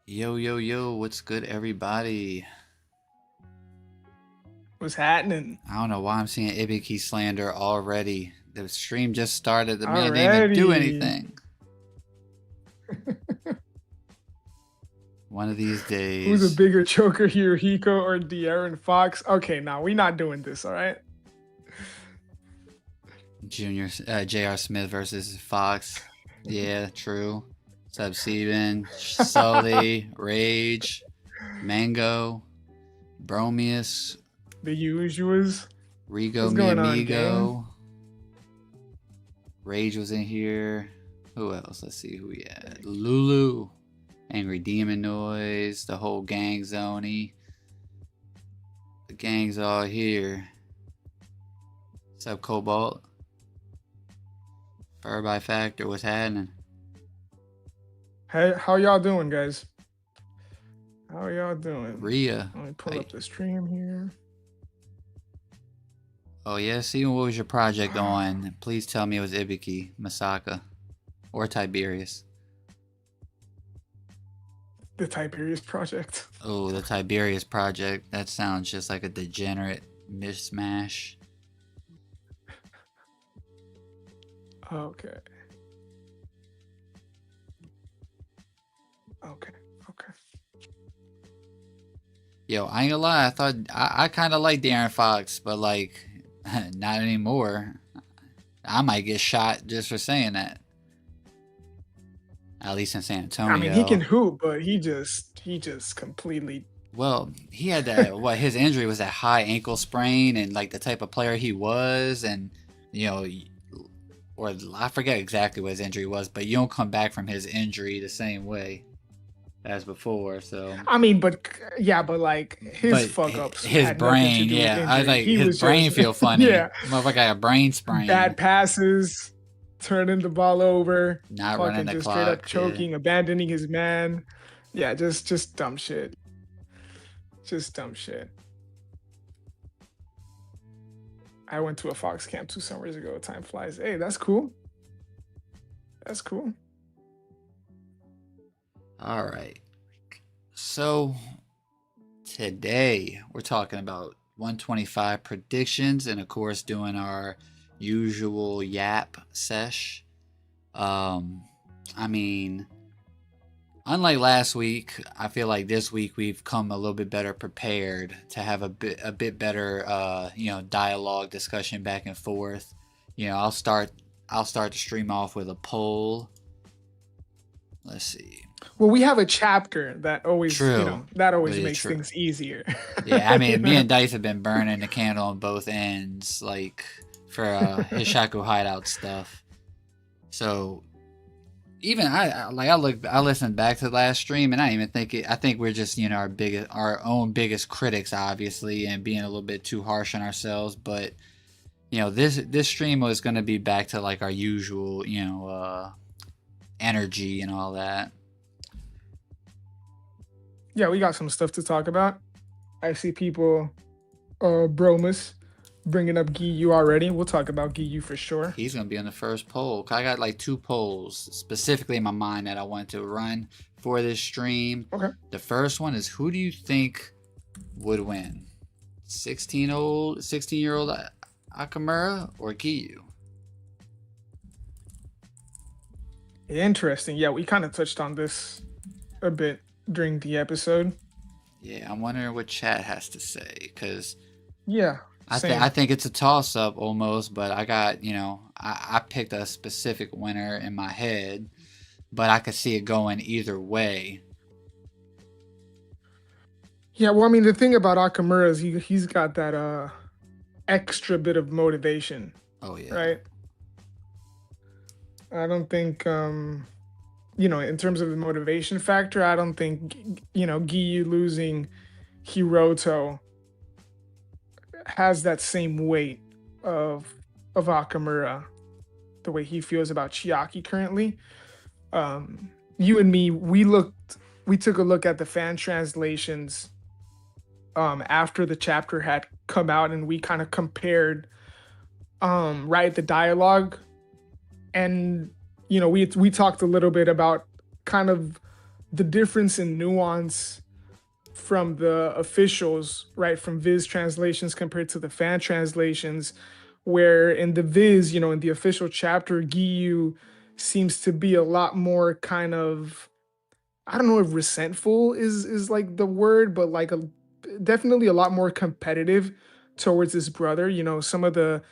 Yo, yo, yo, what's good, everybody? What's happening I don't know why I'm seeing Ibiki slander already. The stream just started, the man didn't even do already? anything. One of these Who's a days, bigger choker, Hirohiko or De'Aaron Fox? Okay, now we not doing this, all right? Junior J.R. Smith versus Fox. Yeah, true. Subseben, Sully, Rage, Mango, Bromius, The usuals. Rigo What's going on, gang? Miamigo. Rage was in here. Who else? Let's see who we had. Lulu. Angry Demon Noise, the whole gang zony. The gang's all here. What's up, Cobalt? Fur by Factor, what's happening? Hey, how y'all doing, guys? How y'all doing? Rhea. Let me pull up the stream here. Oh, yeah, see, what was your project on? Please tell me it was Ibiki, Masaka, or Tiberius. The Tiberius Project. Oh, the Tiberius project. That sounds just like a degenerate mishmash. Okay. Okay. Yo, I ain't gonna lie, I thought I kind of like Darren Fox, but like, not anymore. I might get shot just for saying that. At least in San Antonio. I mean, he can hoop, but he just completely. Well, he had that. What his injury was, that high ankle sprain, and like the type of player he was, and you know, or I forget exactly what his injury was, but you don't come back from his injury the same way as before. So I mean, but like his but fuck ups his had nothing to brain, do with yeah, I injury. like He his was brain just feel funny. yeah, Motherfucker got a brain sprain. bad passes, turning the ball over, Not running fucking the just straight up clock. Yeah. choking, abandoning his man. Yeah, just dumb shit. Just dumb shit. I went to a Fox camp 2 summers ago. Time flies. Hey, that's cool. That's cool. All right. So today we're talking about 125 predictions, and of course doing our usual YAP sesh. I mean, unlike last week, I feel like this week we've come a little bit better prepared to have a bit better dialogue, discussion back and forth. I'll start the stream off with a poll. Let's see. Well, we have a chapter that always, True. that always Really makes true. things easier. Yeah, I mean, me know? and Dice have been burning the candle on both ends, like for Hishaku hideout stuff. So even I listened back to the last stream, and I didn't even think it. I think we're just our own biggest critics, obviously, and being a little bit too harsh on ourselves. But this stream was going to be back to like our usual, energy and all that. Yeah, we got some stuff to talk about. I see people, Bromus, bringing up Giyu already. We'll talk about Giyu for sure. He's going to be on the first poll. I got like 2 polls specifically in my mind that I want to run for this stream. Okay. The first one is, who do you think would win? 16-year-old Akamura or Giyu? Interesting. Yeah, we kind of touched on this a bit during the episode. Yeah, I'm wondering what chat has to say, because yeah, I think it's a toss up almost, but I got, I picked a specific winner in my head, but I could see it going either way. Yeah, well, I mean, the thing about Akamura is he's got that extra bit of motivation. Oh yeah. Right. I don't think in terms of the motivation factor, I don't think Giyu losing Hiroto has that same weight of Akamura, the way he feels about Chiaki currently. You and me, we took a look at the fan translations after the chapter had come out, and we kind of compared the dialogue, and we talked a little bit about kind of the difference in nuance from the officials, right, from Viz translations compared to the fan translations, where in the Viz, in the official chapter, Giyu seems to be a lot more kind of, I don't know if resentful is like the word, but like definitely a lot more competitive towards his brother. Some of the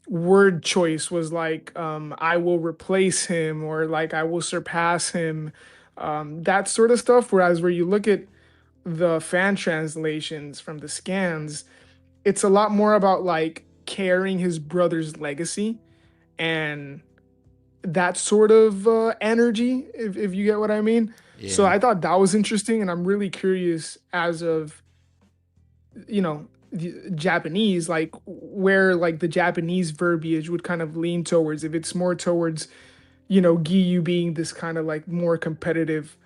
word choice was like, I will replace him, or like I will surpass him, that sort of stuff. Whereas where you look at the fan translations from the scans, it's a lot more about like carrying his brother's legacy and that sort of energy, if you get what I mean. So Yeah. I thought that was interesting, and I'm really curious as of the Japanese, like where like the Japanese verbiage would kind of lean towards, if it's more towards Giyu being this kind of like more competitive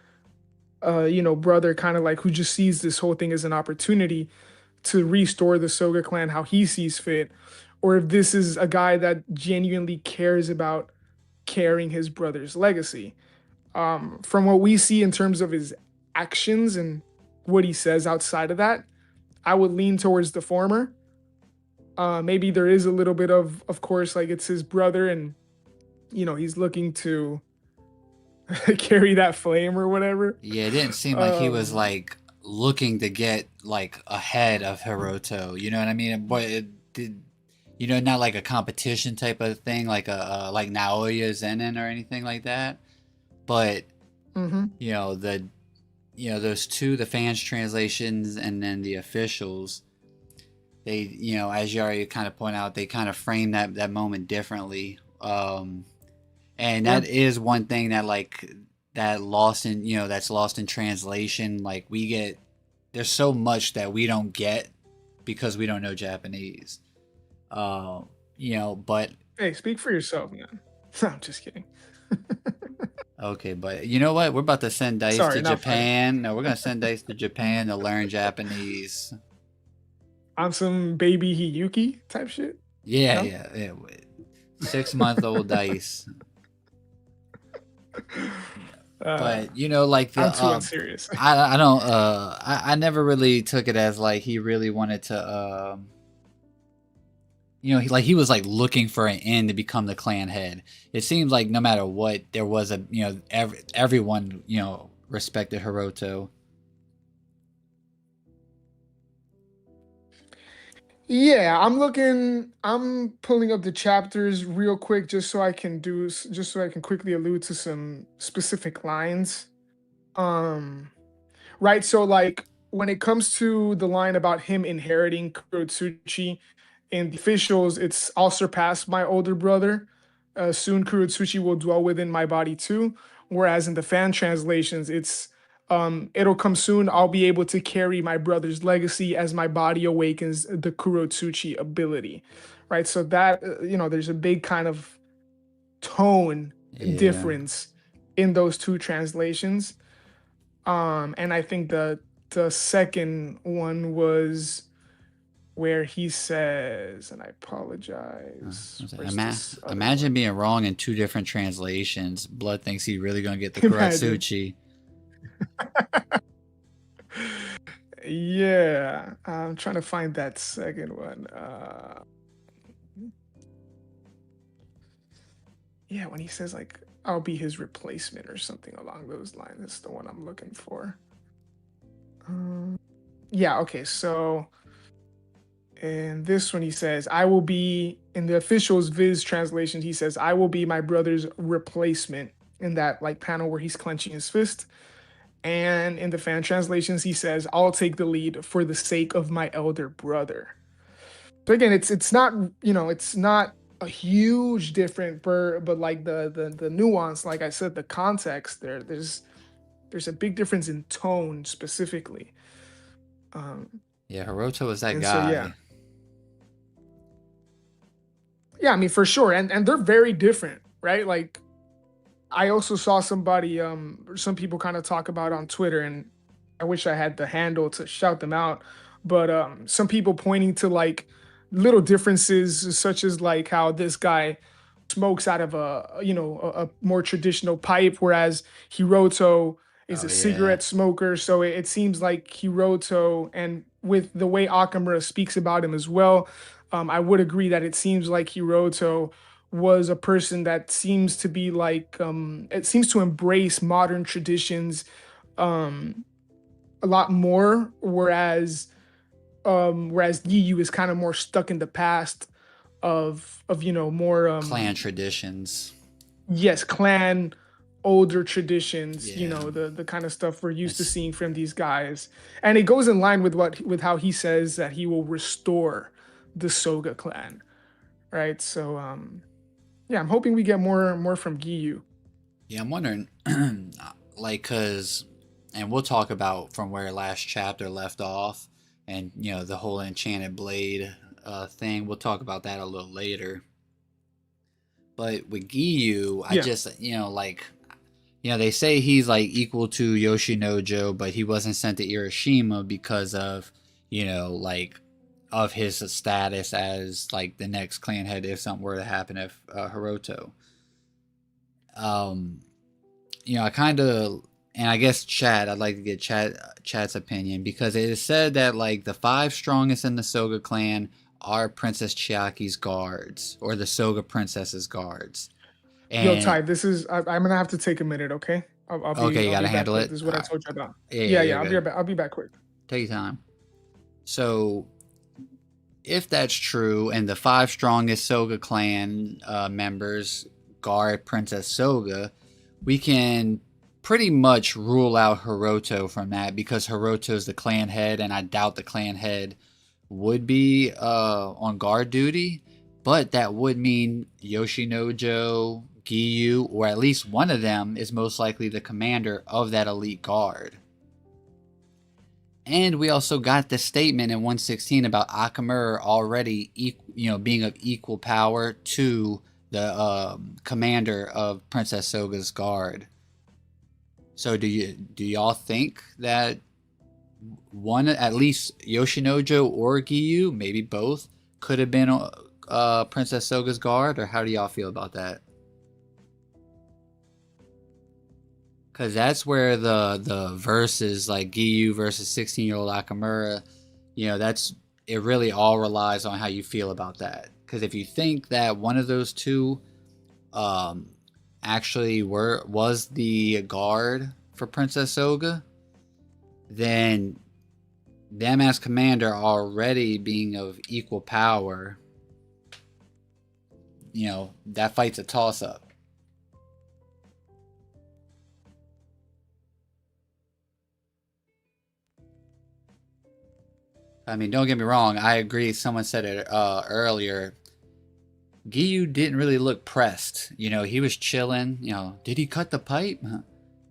brother, kind of like who just sees this whole thing as an opportunity to restore the Soga clan how he sees fit, or if this is a guy that genuinely cares about carrying his brother's legacy. From what we see in terms of his actions and what he says outside of that, I would lean towards the former. Maybe there is a little bit of course, like it's his brother, and he's looking to carry that flame or whatever. Yeah, it didn't seem like he was Um, like looking to get like ahead of Hiroto. You know what I mean? But it did, not like a competition type of thing, like like Naoya Zenin or anything like that. But mhm. the those two, the fans translations and then the officials, they as you already kind of point out, they kind of frame that moment differently. And Yeah. that is one thing that like that lost in that's lost in translation. Like we get there's so much that we don't get because we don't know Japanese. Uh, but Hey, speak for yourself, man. No, I'm just kidding. okay, but you know what? We're about to send Dice to Sorry, not funny. Japan. No, we're gonna send Dice to Japan to learn Japanese. On some baby Hiyuki type shit. Yeah, No. yeah, yeah. 6-month-old Dice. uh, But like I'm the too unserious. I don't I never really took it as like he really wanted to he was like looking for an end to become the clan head. It seems like no matter what, there was a everyone respected Hiroto. Yeah, I'm pulling up the chapters real quick just so I can quickly allude to some specific lines. Um, right, so like when it comes to the line about him inheriting Kurotsuchi, in the officials, it's I'll surpass my older brother. Soon Kurotsuchi will dwell within my body too. Whereas in the fan translations, it's it'll come soon. I'll be able to carry my brother's legacy as my body awakens the Kurotsuchi ability. Right. So that there's a big kind of tone Yeah. difference in those two translations. And I think the second one was where he says, and I apologize. Where's this other Imagine one? being wrong in two different translations. Blood thinks he really gonna get the Imagine. Kuratsuchi. Yeah, I'm trying to find that second one. Yeah, when he says like I'll be his replacement or something along those lines. That's the one I'm looking for. Um, yeah, okay. So in this one, he says, I will be, in the official's Viz translation, he says, I will be my brother's replacement, in that like panel where he's clenching his fist. And in the fan translations, he says, I'll take the lead for the sake of my elder brother. So again, it's not, it's not a huge difference, but like the nuance, like I said, the context there's a big difference in tone specifically. Um, Yeah, Hiroto was that and so yeah. guy. Yeah, I mean for sure. And they're very different, right? Like I also saw somebody some people kind of talk about on Twitter, and I wish I had the handle to shout them out, but some people pointing to like little differences such as like how this guy smokes out of a more traditional pipe, whereas Hiroto is Oh a yeah. cigarette smoker. So it seems like Hiroto, and with the way Akamura speaks about him as well, I would agree that it seems like Hiroto was a person that seems to be like, it seems to embrace modern traditions um, a lot more, whereas Giyu is kind of more stuck in the past of more Clan traditions. yes, clan, older traditions, Yeah. the kind of stuff we're used to It's seeing from these guys. And it goes in line with how he says that he will restore the Soga clan, right? So yeah, I'm hoping we get more from Giyu. yeah, I'm wondering like cuz and we'll talk about from where last chapter left off and the whole enchanted blade thing. We'll talk about that a little later. But with Giyu, I Yeah. just, like, they say he's like equal to Yoshinojo, but he wasn't sent to Hiroshima because of, like, of his status as like the next clan head if something were to happen if Hiroto. Um, I kind of, and I guess Chad, I'd like to get Chad's opinion because it is said that like the five strongest in the Soga clan are Princess Chiaki's guards or the Soga princess's guards. Yo, And Ty, I'm gonna have to take a minute, okay? I'll okay, be you I'll got be to back handle quick. it. This is All what I right. told you about. Yeah, yeah, Yeah, you're yeah, good. I'll be back quick. Take your time. So, if that's true, and the five strongest Soga clan members guard Princess Soga, we can pretty much rule out Hiroto from that because Hiroto is the clan head, and I doubt the clan head would be on guard duty. But that would mean Yoshinojo, Giyu, or at least one of them is most likely the commander of that elite guard. And we also got the statement in 116 about Akamura already, being of equal power to the commander of Princess Soga's guard. So do y'all think that one, at least Yoshinojo or Giyu, maybe both, could have been Princess Soga's guard, or how do y'all feel about that? Because that's where the verses like Giyu versus 16-year-old Akamura, that's it. Really, all relies on how you feel about that. Because if you think that one of those two, um, actually was the guard for Princess Soga, then them as commander already being of equal power, that fight's a toss up. I mean, don't get me wrong. I agree. Someone said it earlier. Giyu didn't really look pressed. He was chilling. Did he cut the pipe?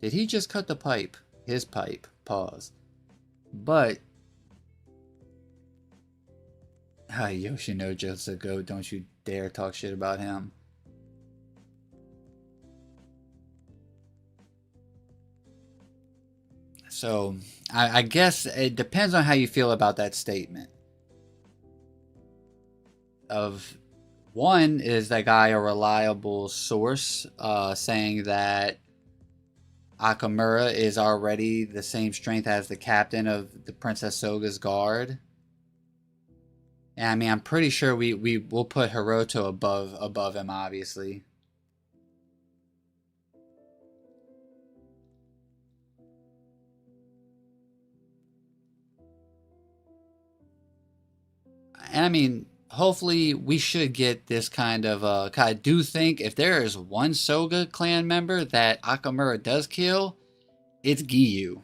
Did he just cut the pipe? His pipe. Pause. But Yoshinojo's a goat. Don't you dare talk shit about him. So I guess it depends on how you feel about that statement. Of one, is that guy a reliable source saying that Akamura is already the same strength as the captain of the Princess Soga's guard? And I mean, I'm pretty sure we will put Hiroto above him, obviously. And I mean, hopefully we should get this kind of I do think if there is one Soga clan member that Akamura does kill, it's Giyu.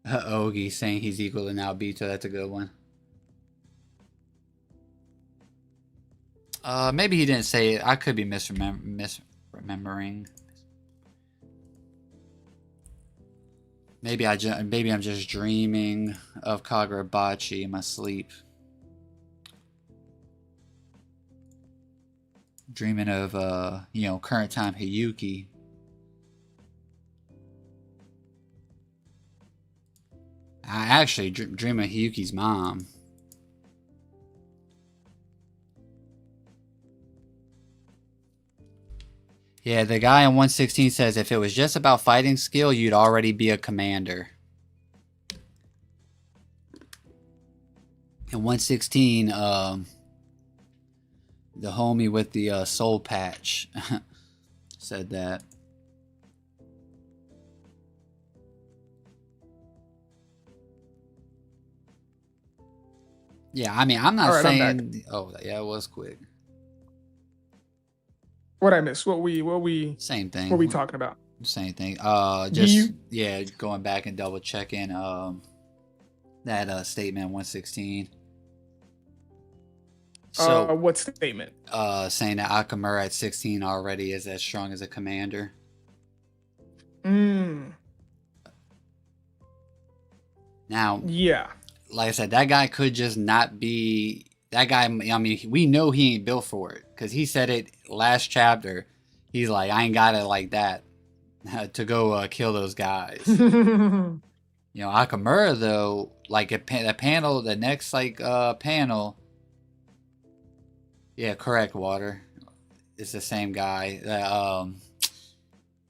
Ogi saying he's equal to Naobito. That's a good one. Maybe he didn't say it. I could be misremembering. Maybe I'm just dreaming of Kagurabachi in my sleep. Dreaming of current time I actually dream of Hiyuki's mom. Yeah, the guy in 116 says if it was just about fighting skill, you'd already be a commander. In 116, the homie with the soul patch said that. Yeah, I mean, I'm All not right, I'm back. saying. Oh, yeah, it was quick. What I missed? What we Same what we thing. talking about? Same thing. Giyu? Just yeah, going back and double checking that statement 116. So What statement? saying that Akamura at 16 already is as strong as a commander. Mm, Now, yeah. like I said, that guy could just not be that guy. I mean, we know he ain't built for it because he said it last chapter. He's like, I ain't got it like that to go kill those guys. You know, Akamura though, like the panel, the next like panel. Yeah, correct. Water. It's the same guy.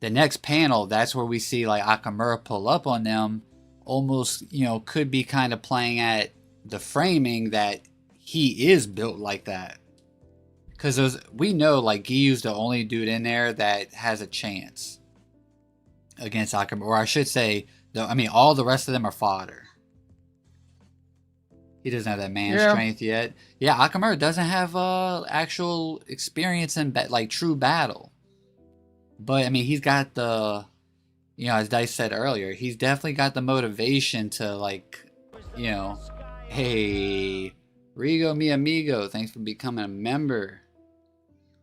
The next panel, that's where we see like Akamura pull up on them. Almost, you know, could be kind of playing at the framing that he is built like that. Because we know like Giyu's the only dude in there that has a chance against Akamura, or I should say, I mean, all the rest of them are fodder. He doesn't have that man Yeah. strength yet. Yeah, Akamura doesn't have actual experience in like true battle. But I mean, he's got the, you know, as Dice said earlier, he's definitely got the motivation to like, you know, hey, Rigo mi amigo, thanks for becoming a member.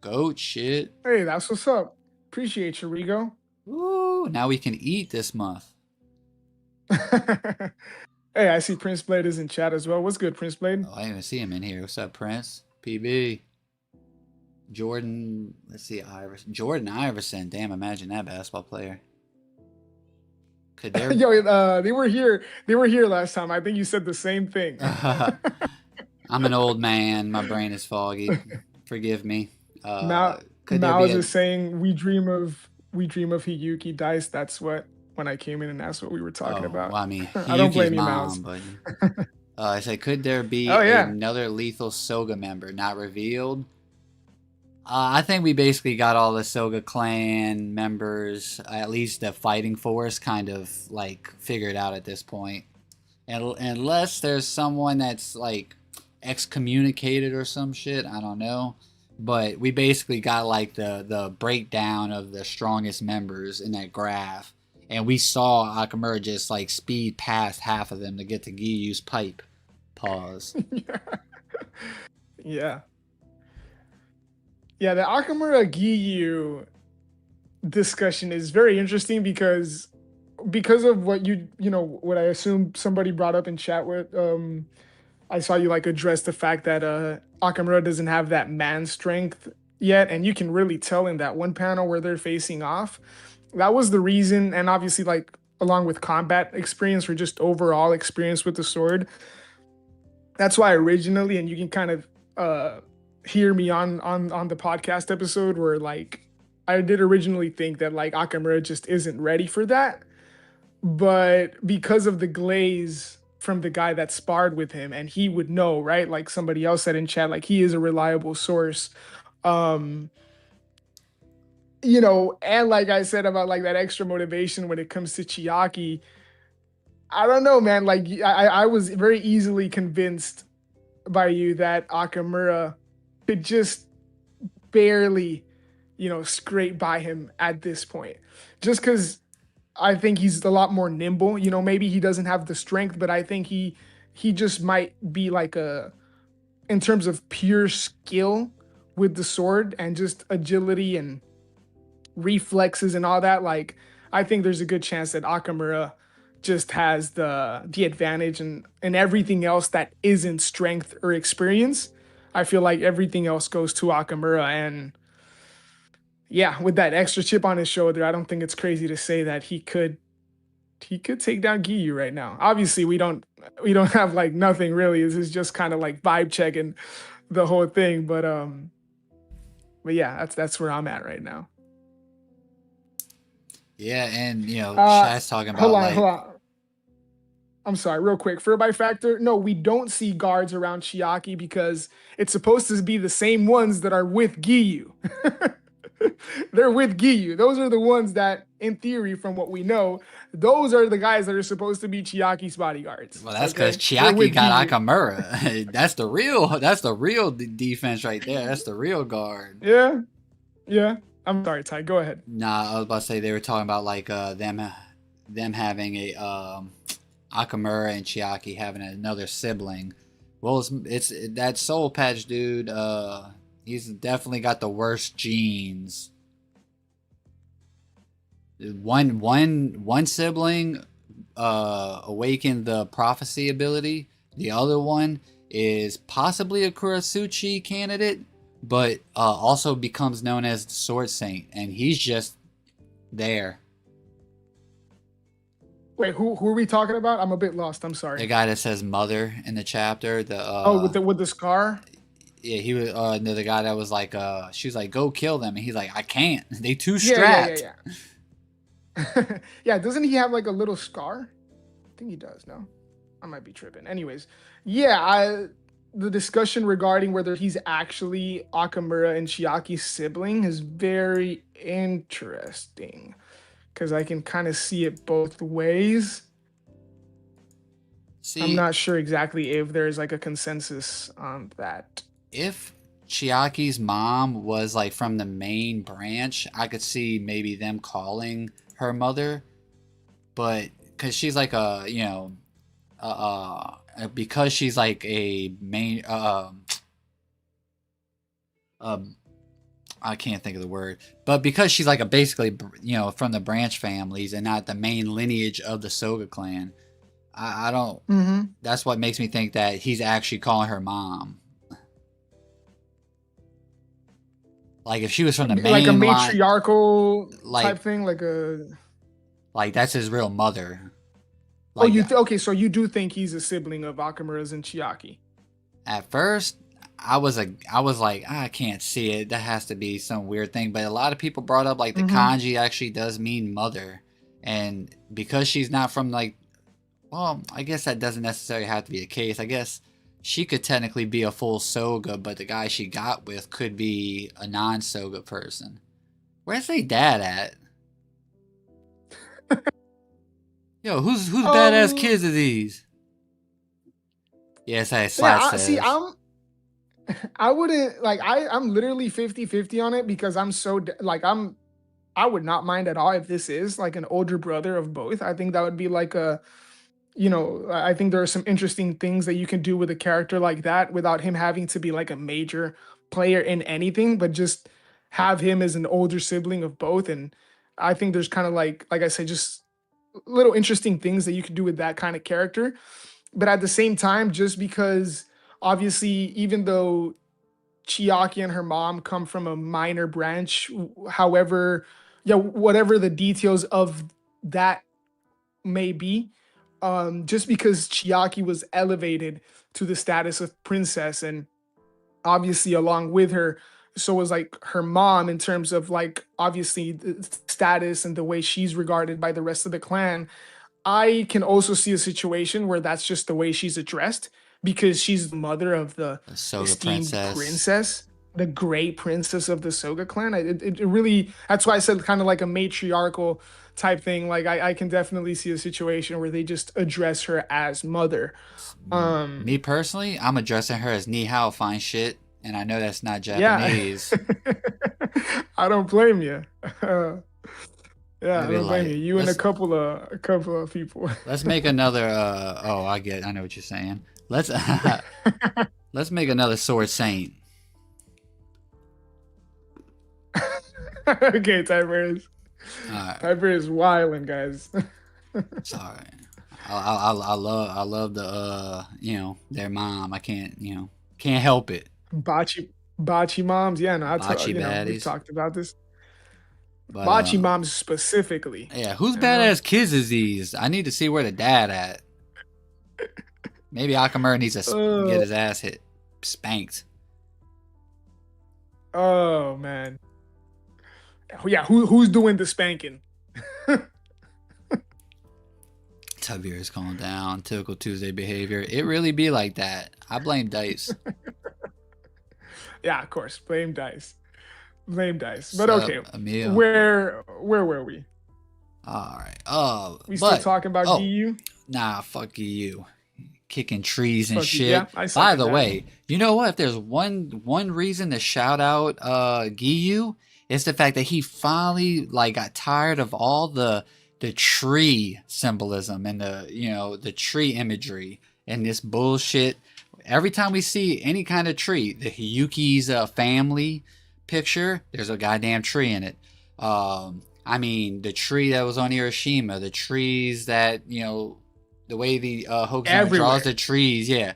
Goat shit. Hey, that's what's up. Appreciate you, Rigo. Ooh, now we can eat this month. Hey, I see Prince Blade is in chat as well. What's good, Prince Blade? Oh, I didn't even see him in here. What's up, Prince? PB. Jordan, let's see, Iverson. Jordan Iverson. Damn, imagine that basketball player. Could there Yo, they were here. They were here last time. I think you said the same thing. I'm an old man. My brain is foggy. Forgive me. Now, Could there now I be was a? just saying we dream of Hiyuki Dice. That's what when I came in and that's what we were talking Oh, well, about. I mean, I don't Hiyuki's blame you, Mouse. mom, but I say, could there be Oh yeah. another lethal Soga member not revealed? I think we basically got all the Soga clan members, at least the fighting force, kind of like figured out at this point. And unless there's someone that's like excommunicated or some shit, I don't know. But we basically got like the breakdown of the strongest members in that graph, and we saw Akamura just like speed past half of them to get to Giyu's pipe. Pause. Yeah. Yeah, the Akamura Giyu discussion is very interesting because of what what I assume somebody brought up in chat with I saw you like address the fact that Akamura doesn't have that man strength yet, and you can really tell in that one panel where they're facing off. That was the reason, and obviously like along with combat experience or just overall experience with the sword. That's why originally, and you can kind of hear me on the podcast episode where like I did originally think that like Akamura just isn't ready for that, but because of the glaze from the guy that sparred with him, and he would know, right? Like somebody else said in chat, like he is a reliable source. Um, and like I said about like that extra motivation when it comes to Chiaki, I don't know, man. Like I was very easily convinced by you that Akamura could just barely, scrape by him at this point. Just because I think he's a lot more nimble. Maybe he doesn't have the strength, but I think he just might be like in terms of pure skill with the sword and just agility and reflexes and all that. Like I think there's a good chance that Akamura just has the advantage and everything else that isn't strength or experience. I feel like everything else goes to Akamura, and yeah, with that extra chip on his shoulder, I don't think it's crazy to say that he could He could take down Giyu right now. Obviously, we don't have like nothing really. This is just kind of like vibe checking the whole thing. But yeah, that's where I'm at right now. Yeah, and Uh Chad's talking hold about on, hold like, on. I'm sorry, real quick. For by factor, no, we don't see guards around Chiaki because it's supposed to be the same ones that are with Giyu. They're with Giyu. Those are the ones that, in theory, from what we know, those are the guys that are supposed to be Chiaki's bodyguards. well, that's because Okay, they're Chiaki with got Giyu. Akamura. That's the real defense right there. That's the real guard. Yeah, yeah. I'm sorry, Ty. Go ahead. Nah, I was about to say they were talking about like them having a Akamura and Chiaki having another sibling. Well, it's that Soul Patch dude. He's definitely got the worst genes. One sibling awakened the prophecy ability. The other one is possibly a Kurasuchi candidate, but also becomes known as the Sword Saint, and he's just there. Wait, who are we talking about? I'm a bit lost. I'm The sorry. guy that says mother in the chapter, the Oh, with the scar. yeah, he was no, the guy that was like she was like go kill them, and he's like I can't. They too Yeah, yeah, yeah, strapped. yeah. Yeah, doesn't he have like a little scar? I think he does. No, I might be tripping. Anyways, yeah, the discussion regarding whether he's actually Akamura and Chiaki's sibling is very interesting because I can kind of see it both ways. I'm See, not sure exactly if there's like a consensus on that. if Chiaki's mom was like from the main branch, I could see maybe them calling her mother, but because she's like a because she's like a main uh, I can't think of the word, but because she's like a basically from the branch families and not the main lineage of the Soga clan, I don't. Mm-hmm. That's what makes me think that he's actually calling her mom. Like if she was from the Like a main line, matriarchal type like thing, like a. that's his real mother. Oh, Like okay? So you do think he's a sibling of Akamura's and Chiaki? at first, I was like I can't see it. That has to be some weird thing. But a lot of people brought up like the Mm-hmm. kanji actually does mean mother, and because she's not from like, well, I guess that doesn't necessarily have to be a case. I guess she could technically be a full Soga, but the guy she got with could be a non-Soga person. Where's their dad at? Yo, whose badass Um. kids are these? Yes, I Yeah. Slat See, says. I wouldn't like. I'm literally 50-50 on it because I'm so like I'm. I would not mind at all if this is like an older brother of both. I think that would be like a I think there are some interesting things that you can do with a character like that without him having to be like a major player in anything, but just have him as an older sibling of both. And I think there's kind of like I said, just little interesting things that you could do with that kind of character. But at the same time, just because obviously, even though Chiaki and her mom come from a minor branch, however, yeah, whatever the details of that may be, just because Chiaki was elevated to the status of princess, and obviously along with her, so was like her mom in terms of like obviously the status and the way she's regarded by the rest of the clan. I can also see a situation where that's just the way she's addressed because she's the mother of the The Soga esteemed princess. princess, the great princess of the Soga clan. It really, that's why I said kind of like a matriarchal type thing. Like I can definitely see a situation where they just address her as mother. Me Um, personally, I'm addressing her as ni hao fine shit, and I know that's not yeah, Japanese. I don't blame you. I'm Yeah, I gonna be don't blame you. like, You and a couple of people. let's make another. Oh, I know what you're saying. Let's let's make another Sword Saint. Okay, Tiberius. All right, Tiberius wilding, guys. sorry. I love the their mom. I can't can't help it. Bachi moms. Yeah, no, Bachi we've baddies. talked about this. But Machi moms specifically. yeah, whose You know. badass kids is these? I need to see where the dad at. Maybe Akamura needs to get Oh, his ass hit, spanked. oh man. Yeah, who's doing the spanking? Tubier's calm down. Typical Tuesday behavior. It really be like that. I blame Dice. Yeah, of course. Blame dice. Blame dice. But Sup, okay, Emil? where were we? All right. We still But talking about oh, Giyu? nah, fuck you. Kicking trees and Fuck you. Yeah, shit. I By second the that. way, you know what? If there's one reason to shout out Giyu, it's the fact that he finally like got tired of all the tree symbolism and the tree imagery and this bullshit. Every time we see any kind of tree, the Hiyuki's family picture, there's a goddamn tree in it. I mean, the tree that was on Hiroshima, the trees that the way the Hokusan draws Everywhere. the trees, yeah.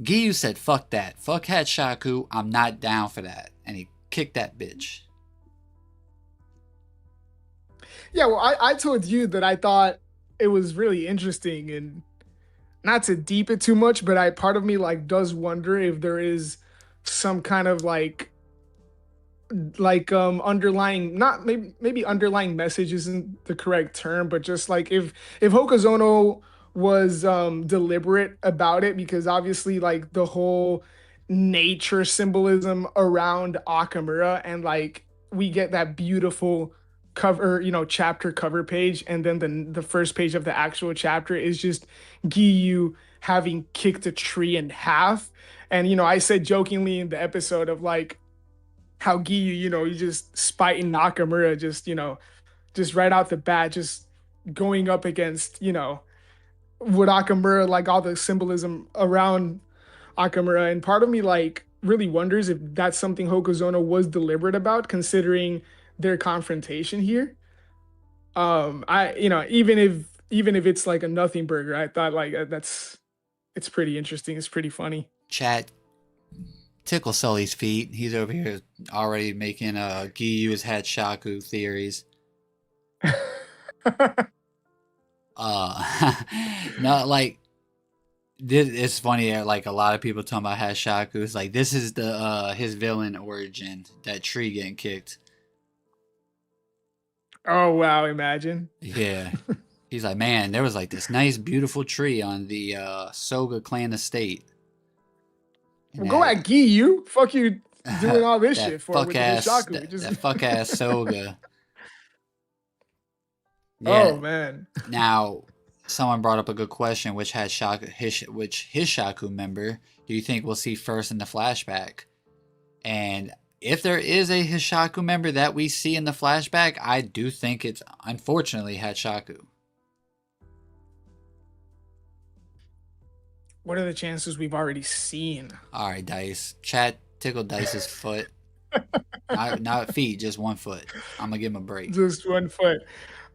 Giyu said, "Fuck that, fuck Hatshaku. I'm not down for that," and he kicked that bitch. Yeah, well, I told you that I thought it was really interesting, and not to deep it too much, but I part of me like does wonder if there is some kind of underlying, not maybe underlying message isn't the correct term, but just like if Hokazono was deliberate about it, because obviously like the whole nature symbolism around Akamura, and like we get that beautiful cover, chapter cover page, and then the first page of the actual chapter is just Giyu having kicked a tree in half. And I said jokingly in the episode of like how Giyu, you just spiting Nakamura, just right out the bat, just going up against, what Nakamura, like all the symbolism around Nakamura. And part of me like really wonders if that's something Hokuzono was deliberate about, considering their confrontation here. Even if it's like a nothing burger, I thought like it's pretty interesting. It's pretty funny. Chat tickle Sully's feet. He's over here already making Giyu's Hatshaku theories. No, like it's funny that like a lot of people talking about Hatshaku. It's like this is the his villain origin. That tree getting kicked. Oh wow, imagine. Yeah. He's like, man, there was like this nice, beautiful tree on the Soga clan estate. And Well, go at Giyu. Fuck you doing all this that shit for fuck with the ass Hishaku. Just that fuck ass Soga. Yeah. oh man. Now, someone brought up a good question. Which Hishaku member do you think we'll see first in the flashback? And if there is a Hishaku member that we see in the flashback, I do think it's unfortunately Hatshaku. What are the chances we've already seen? All right, Dice. Chat tickle Dice's foot. Not feet, just one foot. I'm gonna give him a break. Just 1 foot.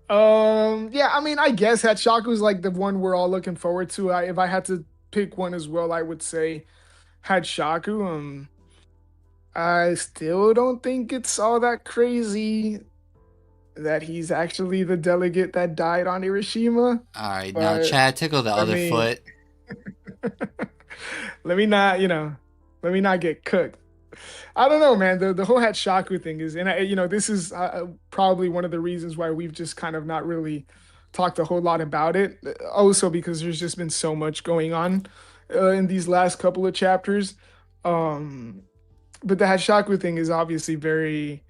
Yeah, I mean, I guess Hatshaku's like the one we're all looking forward to. If I had to pick one as well, I would say Hatshaku. I still don't think it's all that crazy that he's actually the delegate that died on Hiroshima. All right, now But Chad tickle the I other mean, foot. let me not, let me not get cooked. I don't know, man. The whole Hatshaku thing is, and this is probably one of the reasons why we've just kind of not really talked a whole lot about it. Also, because there's just been so much going on in these last couple of chapters. Um, but the Hatshaku thing is obviously very,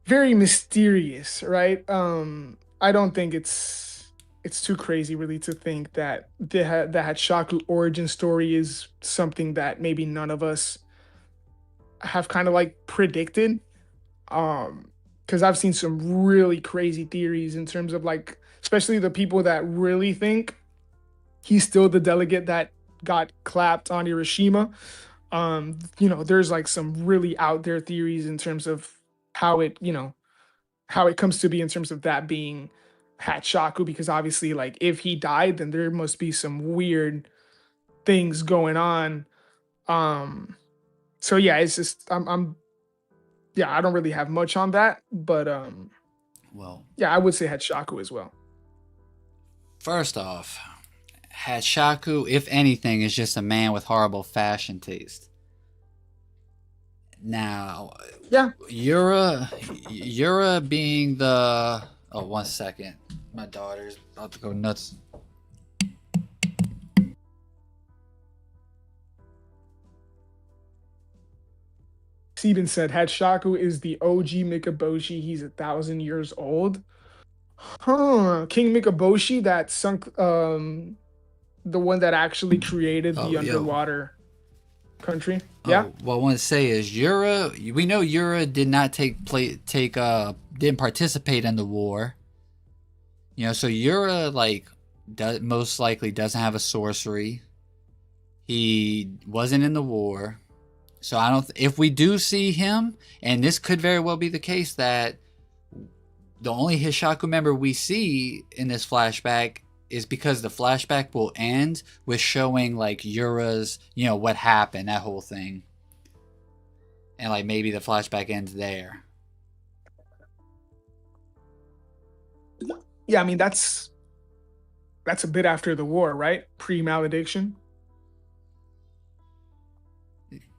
very mysterious, right? I don't think it's too crazy really to think that the Hatshaku origin story is something that maybe none of us have kind of like predicted. Because I've seen some really crazy theories in terms of like, especially the people that really think he's still the delegate that got clapped on Hiroshima. There's like some really out there theories in terms of how how it comes to be in terms of that being Hatshaku, because obviously like if he died, then there must be some weird things going on. Um, so yeah, it's just I'm Yeah, I don't really have much on that, but Well, yeah, I would say Hatshaku as well. first off, Hatshaku, if anything, is just a man with horrible fashion taste. Now, Yeah, Yura being the. Oh, 1 second. My daughter's about to go nuts. Steven said Hatshaku is the OG Mikaboshi. He's 1,000 years old. Huh. King Mikaboshi that sunk the one that actually created Oh, the yo. underwater country. Yeah. Oh, what I want to say is Yura. We know Yura did not didn't participate in the war. So Yura most likely doesn't have a sorcery. He wasn't in the war. So I don't. If we do see him, and this could very well be the case, that the only Hishaku member we see in this flashback is because the flashback will end with showing like Yura's, what happened, that whole thing, and like maybe the flashback ends there. Yeah, I mean that's a bit after the war, right? Pre-malediction.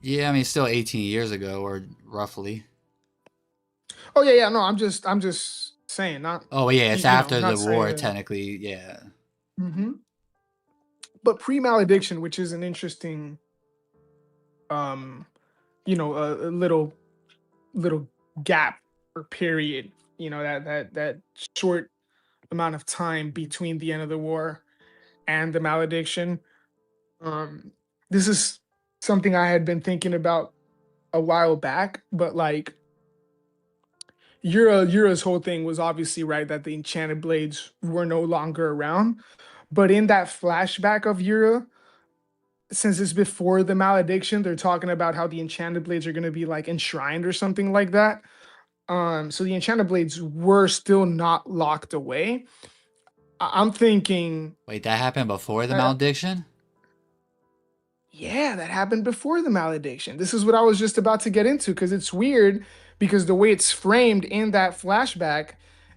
Yeah, I mean, still 18 years ago, or roughly. Oh yeah, yeah. No, I'm just saying, not Oh yeah, it's after the not war, saying. technically. Yeah. But pre-malediction, which is an interesting, um, a little gap or period. That short amount of time between the end of the war and the malediction. Um, this is something I had been thinking about a while back, but like Yura's whole thing was obviously right that the enchanted blades were no longer around. But in that flashback of Yura, since it's before the malediction, they're talking about how the enchanted blades are going to be like enshrined or something like that. So the enchanted blades were still not locked away. I'm thinking, Wait, that happened before the uh, malediction? yeah, that happened before the malediction. This is what I was just about to get into because it's weird because the way it's framed in that flashback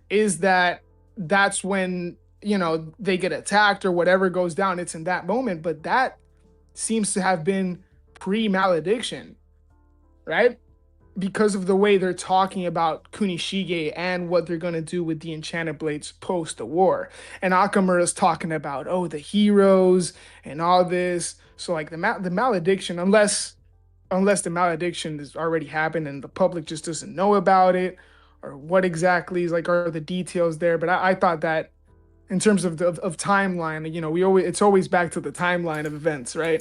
is that that's when, they get attacked or whatever goes down. It's in that moment, but that seems to have been pre malediction, right? Because of the way they're talking about Kunishige and what they're going to do with the enchanted blades post the war. And Akamura's talking about, oh, the heroes and all this. So like the malediction, unless the malediction has already happened and the public just doesn't know about it, or what exactly is like are the details there. But I thought that in terms of timeline, we always it's always back to the timeline of events, right?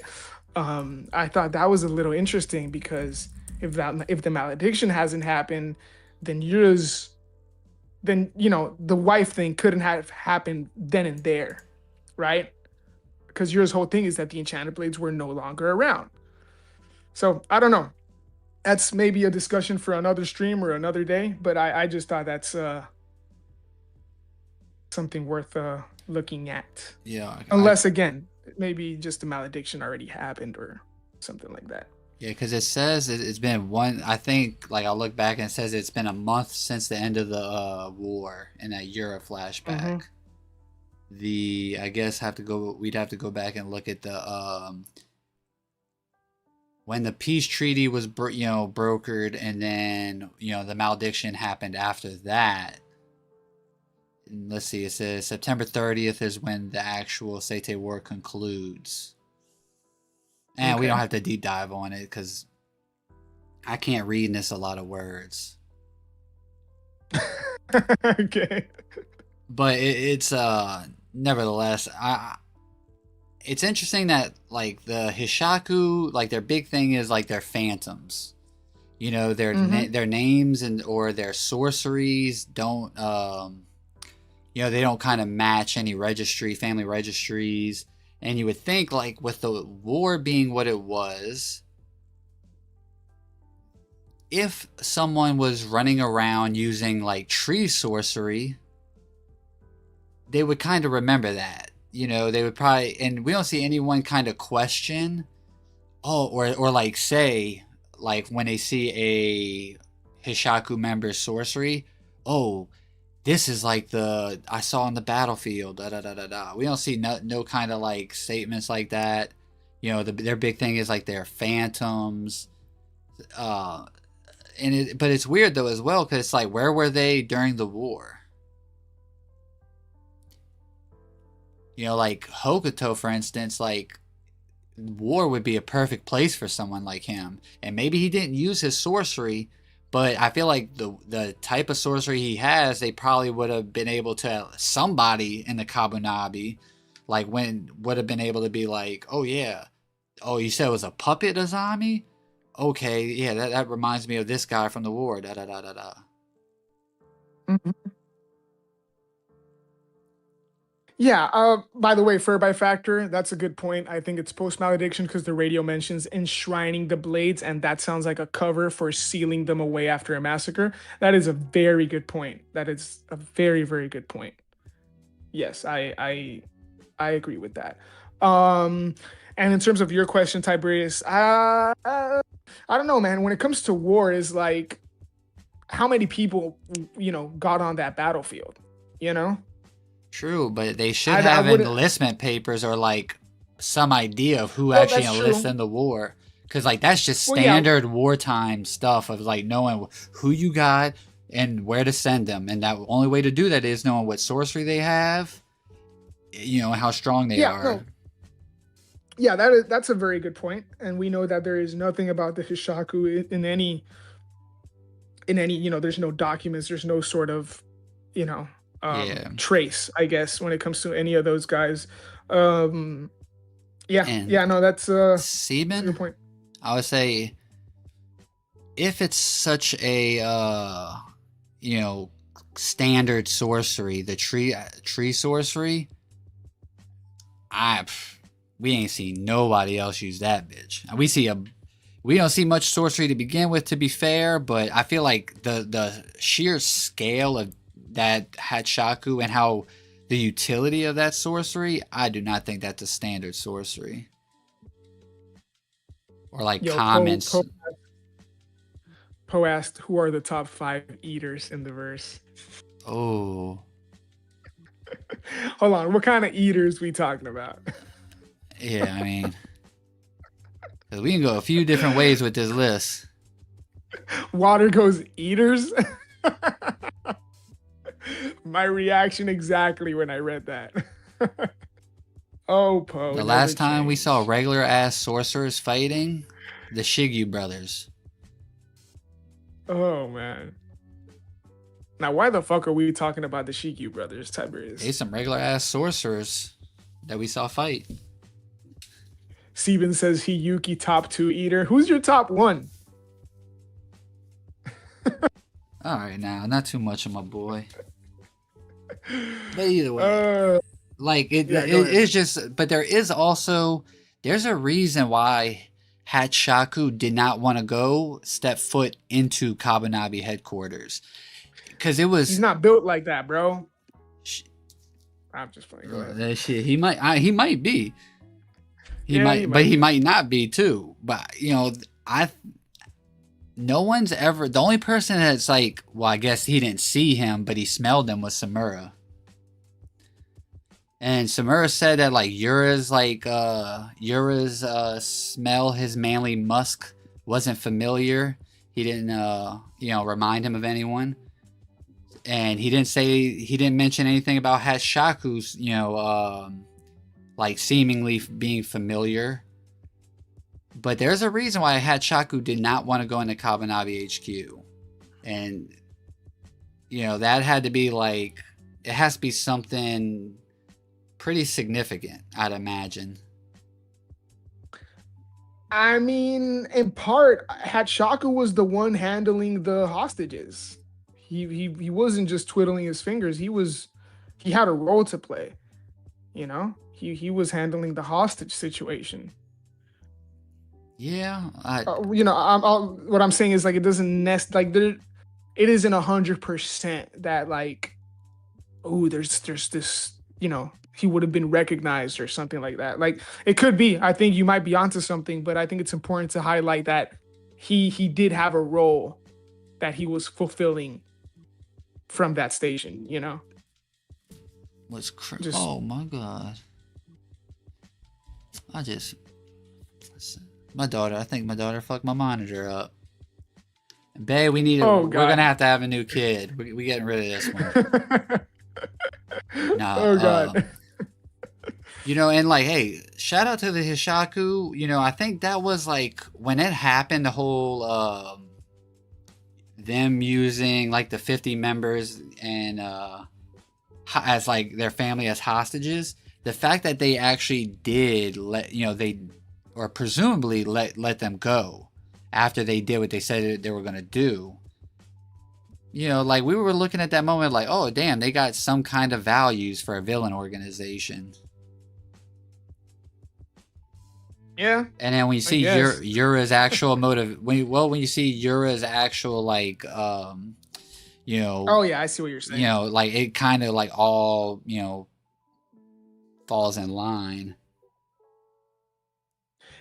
I thought that was a little interesting because if the malediction hasn't happened, then the wife thing couldn't have happened then and there, right? Because Yura's whole thing is that the enchanted blades were no longer around. So I don't know. That's maybe a discussion for another stream or another day. But I just thought that's something worth looking at. Yeah, Unless again, maybe just the malediction already happened or something like that. yeah, because it says it's been one. I think, like, I'll look back and it says it's been a month since the end of the war in that Euro flashback. Mm-hmm. I guess we'd have to go back and look at the when the peace treaty was brokered, and then the malediction happened after that. And let's see, it says September 30th is when the actual Seite War concludes. And we don't Okay. have to deep dive on it because I can't read this a lot of words. Okay. But it's nevertheless, it's interesting that like the Hishaku, like their big thing is like their phantoms. Mm-hmm. Their names or their sorceries don't they don't kind of match any family registries. And you would think, like, with the war being what it was, if someone was running around using like tree sorcery, they would kind of remember that. They would probably, and we don't see anyone kind of question, or like say, like when they see a Hishaku member's sorcery. Oh, this is like the I saw on the battlefield. Da da da da da. We don't see no kind of like statements like that. Their big thing is like their phantoms. Uh, but it's weird though as well because it's like where were they during the war? Like Hokuto, for instance, like war would be a perfect place for someone like him. And maybe he didn't use his sorcery, but I feel like the type of sorcery he has, they probably would have been able to somebody in the Kabunabi, like when would have been able to be like, oh yeah, oh you said it was a puppet Azami? Okay, yeah, that reminds me of this guy from the war. Da da da da da. Mhm. Yeah. By the way, Fur by Factor, that's a good point. I think it's post malediction because the radio mentions enshrining the blades, and that sounds like a cover for sealing them away after a massacre. That is a very good point. That is a very, very good point. Yes, I agree with that. Um, and in terms of your question, Tiberius, I don't know, man. When it comes to war, is like how many people got on that battlefield, you know? True, but they should I have wouldn't. enlistment papers or like some idea of who Well, actually that's enlists true. in the war. Because like that's just Well, yeah, standard wartime stuff of like knowing who you got and where to send them, and that only way to do that is knowing what sorcery they have, and how strong they yeah, are. no, yeah. That's a very good point, and we know that there is nothing about the Hishaku in any. There's no documents. There's no sort of, you know, Yeah, trace, I guess, when it comes to any of those guys. Um, yeah, and yeah. No, that's a good Seaman, point. I would say if it's such a you know standard sorcery, the tree sorcery, I we ain't seen nobody else use that bitch. We don't see much sorcery to begin with, to be fair, but I feel like the sheer scale of that Hachaku and how the utility of that sorcery, I do not think that's a standard sorcery or like Yo, Poe comments. Poe Poe asked, "Who are the top 5 eaters in the verse?" Oh, Hold on, what kind of eaters we talking about? yeah, I mean, 'cause we can go a few different ways with this list. Water goes eaters. My reaction exactly when I read that. Oh, Poe The never last time we saw change. regular ass sorcerers fighting, the Shigyu brothers. Oh man. Now, why the fuck are we talking about the Shikyu brothers, They Tiberius? some regular ass sorcerers that we saw fight. Steven says Hiyuki top 2 eater. Who's your top one? All right, now not too much of my boy, but either way, Uh, like yeah, go ahead. it's just. But there's a reason why Hatshaku did not want to go step foot into Kabunabi headquarters because it He's was not built like that, bro. I'm just playing. Go ahead. that shit. He might be. He Yeah, he might, but might he be. might not be too. But I no one's ever the only person that's like, well, I guess he didn't see him, but he smelled him was Samura. And Samura said that like Yura's smell, his manly musk wasn't familiar. He didn't remind him of anyone. And he didn't mention anything about Hashaku's, like seemingly being familiar. But there's a reason why Hatshaku did not want to go into Kabanabi HQ. And, that had to be like, it has to be something pretty significant, I'd imagine. I mean, in part, Hatshaku was the one handling the hostages. He wasn't just twiddling his fingers. He had a role to play. He was handling the hostage situation. Yeah, What I'm saying is like it doesn't nest like there. It isn't 100% that like, oh, there's this, he would have been recognized or something like that. Like it could be. I think you might be onto something, but I think it's important to highlight that he did have a role that he was fulfilling from that station, you know? Just Oh my god. I just my daughter. I think my daughter fucked my monitor up. Babe, we need to. oh We're gonna god. have a new kid. We getting rid of this one. Nah. oh god. And like, hey, shout out to the Hishaku. I think that was like when it happened. The whole them using like the 50 members and as like their family as hostages. The fact that they actually did they or presumably let them go after they did what they said they were gonna do. Like we were looking at that moment like, oh damn, they got some kind of values for a villain organization. Yeah. And then when you see Yura's actual motive, when you see Yura's actual like, Oh yeah, I see what you're saying. Like it kind of like all falls in line.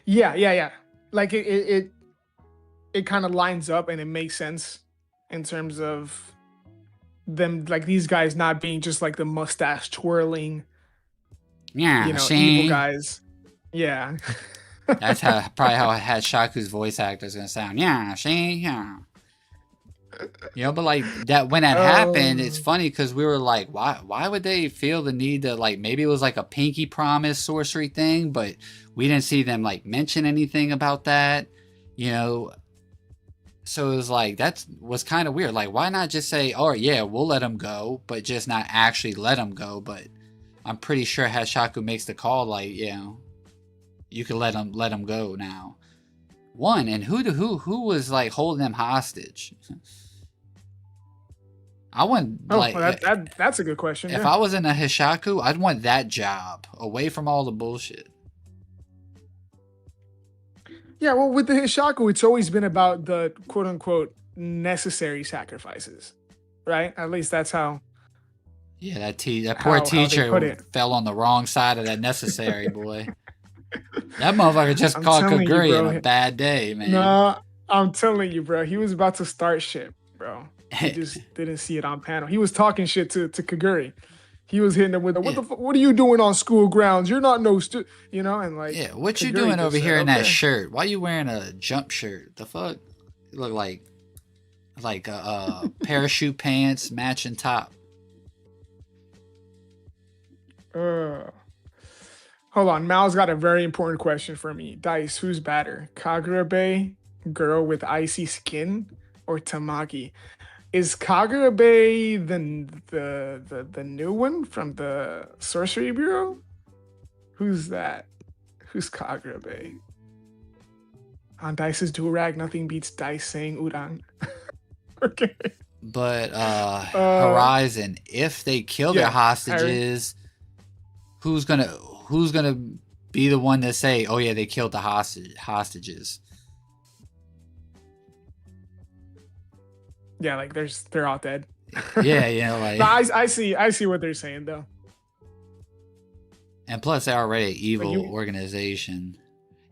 Yeah. Like it kind of lines up and it makes sense in terms of them, like these guys not being just like the mustache twirling, evil guys. Yeah. That's probably how I had Shaku's voice actor is gonna sound. Yeah, but like that when that happened, it's funny because we were like, why would they feel the need to like maybe it was like a pinky promise sorcery thing, but we didn't see them like mention anything about that, So it was like that was kind of weird. Like, why not just say, "Oh yeah, we'll let him go," but just not actually let him go? But I'm pretty sure Hashaku makes the call, like, you can let him go now. And who was like holding them hostage? I want that's a good question. If I was in a Hishaku, I'd want that job away from all the bullshit. Yeah, well, with the Hishaku, it's always been about the quote unquote necessary sacrifices, right? At least that's how. Yeah, that poor teacher fell on the wrong side of that necessary boy. That motherfucker just caught Kaguri on a bad day, man. No, I'm telling you, bro. He was about to start shit, bro. He just didn't see it on panel. He was talking shit to Kaguri. He was hitting him with what are you doing on school grounds? You're not no and like. Yeah, what you doing over here in that shirt? Why you wearing a jump shirt? The fuck? You look like parachute pants matching top. Hold on, Mal's got a very important question for me. Dice, who's better? Kagurabe, girl with icy skin, or Tamaki? Is Kagurabe the new one from the Sorcery Bureau? Who's that? Who's Kagurabe? On Dice's Durag, nothing beats Dice saying Urang. Okay. But Horizon, if they kill their hostages, who's gonna be the one to say, "Oh yeah, they killed the hostages"? Yeah, like they're all dead. Yeah, like. No, I see what they're saying though. And plus, they're already an evil organization,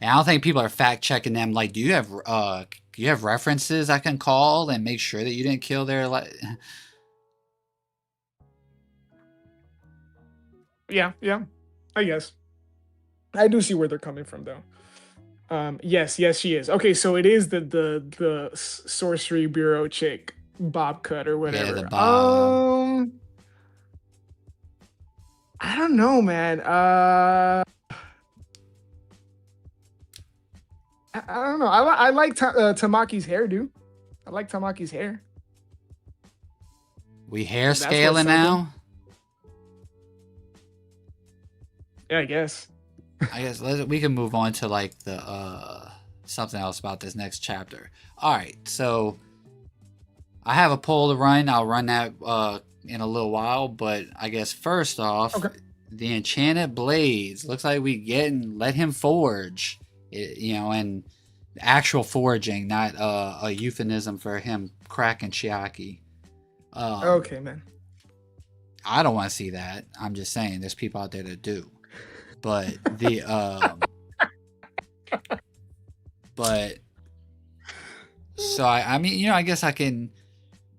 and I don't think people are fact checking them. Like, do you have references I can call and make sure that you didn't kill their Yeah, I guess. I do see where they're coming from though. Yes, she is. Okay, so it is the Sorcery Bureau chick, Bob Cut or whatever. Yeah, the Bob. I don't know, man. I don't know. I like Tamaki's hair, dude. I like Tamaki's hair. We hair scaling now? Yeah, I guess we can move on to like the something else about this next chapter. All right, so I have a poll to run. I'll run that in a little while, but I guess first off, the enchanted blades looks like we let him forge, and actual forging, not a euphemism for him cracking Chiaki. Okay, man. I don't want to see that. I'm just saying there's people out there that do. But so I mean, I guess I can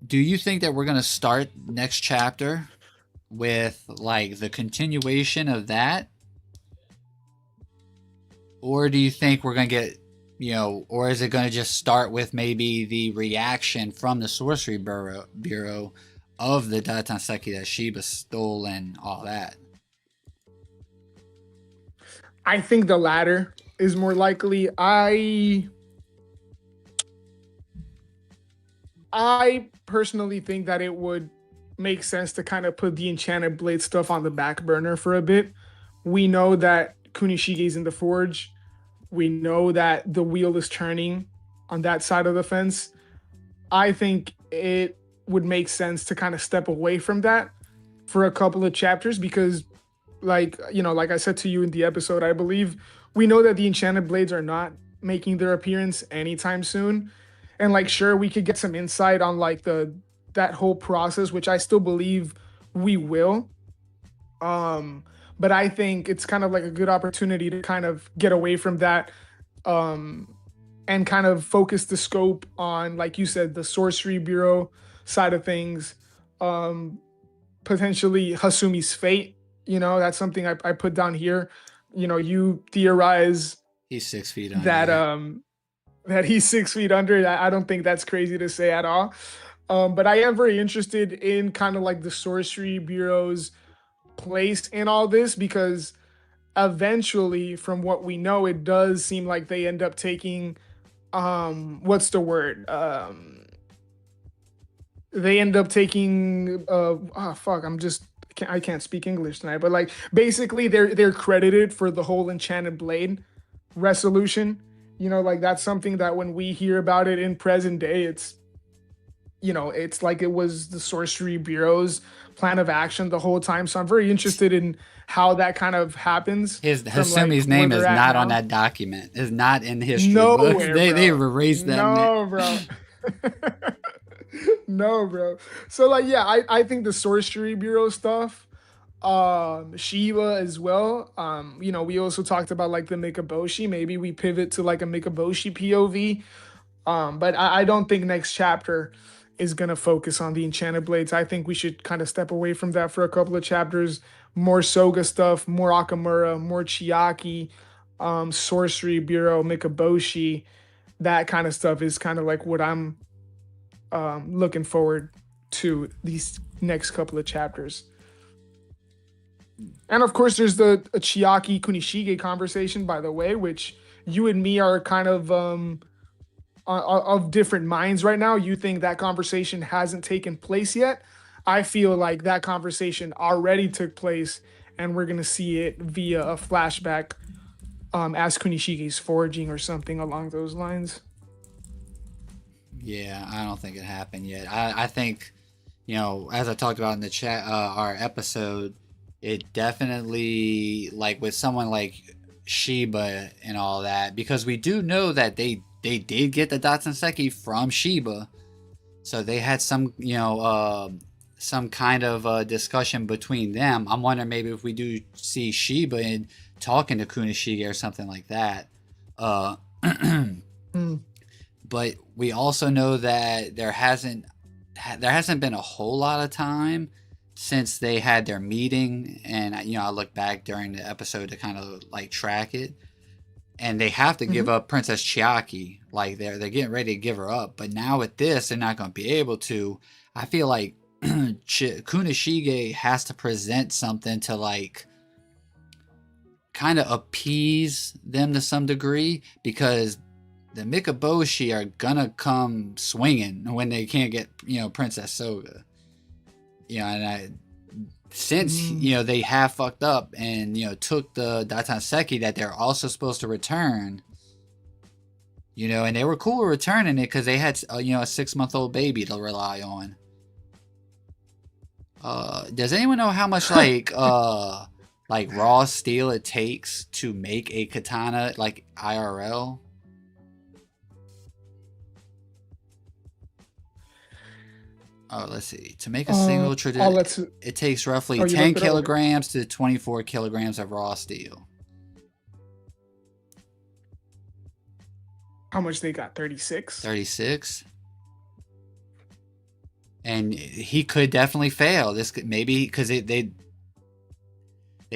Do you think that we're gonna start next chapter with like the continuation of that, or do you think we're gonna get, or is it gonna just start with maybe the reaction from the Sorcery Bureau of the Datanseki that Shiba stole and all that? I think the latter is more likely. I personally think that it would make sense to kind of put the Enchanted Blade stuff on the back burner for a bit. We know that Kunishige's in the forge. We know that the wheel is turning on that side of the fence. I think it would make sense to kind of step away from that for a couple of chapters because, like, like I said to you in the episode, I believe we know that the Enchanted Blades are not making their appearance anytime soon. And like, sure, we could get some insight on like the that whole process, which I still believe we will. Um, but I think it's kind of like a good opportunity to kind of get away from that, um, and kind of focus the scope on, like you said, the Sorcery Bureau side of things, um, potentially Hasumi's fate. That's something I put down here. You theorize He's 6 feet that under. he's 6 feet under. I don't think that's crazy to say at all. But I am very interested in kind of like the Sorcery Bureau's place in all this because eventually, from what we know, it does seem like they end up taking what's the word? They end up taking fuck, I can't speak English tonight, but like basically they're credited for the whole Enchanted Blade resolution. Like that's something that when we hear about it in present day, it's like it was the Sorcery Bureau's plan of action the whole time. So I'm very interested in how that kind of happens His from like Hasumi's where name they're is at not on now. that document. Is not in the history books. Nowhere, They bro. erased that man. No, bro. No, bro. So like yeah, I think the Sorcery Bureau stuff, Shiva as well. We also talked about like the Mikaboshi. Maybe we pivot to like a Mikaboshi POV. But I don't think next chapter is gonna focus on the Enchanted Blades. I think we should kind of step away from that for a couple of chapters. More Soga stuff, more Akamura, more Chiaki, Sorcery Bureau, Mikaboshi. That kind of stuff is kind of like what I'm looking forward to these next couple of chapters. And of course, there's the Chiaki Kunishige conversation, by the way, which you and me are kind of of different minds right now. You think that conversation hasn't taken place yet. I feel like that conversation already took place, and we're gonna see it via a flashback, as Kunishige's forging or something along those lines. Yeah, I don't think it happened yet. I think, as I talked about in the chat, our episode, it definitely, like with someone like Shiba and all that, because we do know that they did get the Datsenseki from Shiba, so they had some kind of discussion between them. I'm wondering maybe if we do see Shiba and talking to Kunishige or something like that. Uh, Hmm. but we also know that there hasn't been a whole lot of time since they had their meeting, and I look back during the episode to kind of like track it, and they have to give Mhm. up Princess Chiaki. Like they're getting ready to give her up, but now with this, they're not going to be able to. I feel like Kunishige has to present something to like kind of appease them to some degree, because the Mikaboshi are gonna come swinging when they can't get Princess Soga. And since Mm. they have fucked up and took the Datanseki that they're also supposed to return. And they were cool returning it because they had a 6-month-old baby to rely on. Does anyone know how much like raw steel it takes to make a katana like IRL? Oh, let's see. To make a single Oh, tradition, let's. it takes roughly Oh, you 10 looked it up. Okay. kilograms to 24 kilograms of raw steel. How much they got? 36. 36. and he could definitely fail. This could maybe because they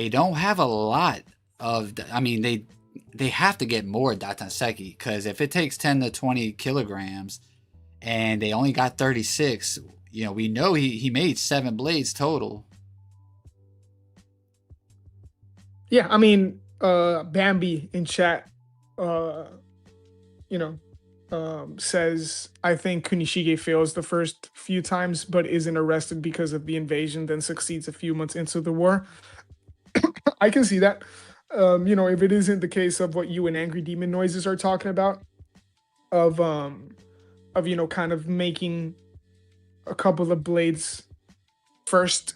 don't have a lot of. I mean, they have to get more Datanseki because if it takes 10 to 20 kilograms and they only got 36, we know he made 7 blades total. Yeah, I mean, Bambi in chat, uh, you know, says I think Kunishige fails the first few times, but isn't arrested because of the invasion, then succeeds a few months into the war. I can see that. If it isn't the case of what you and Angry Demon Noises are talking about, of kind of making a couple of blades first,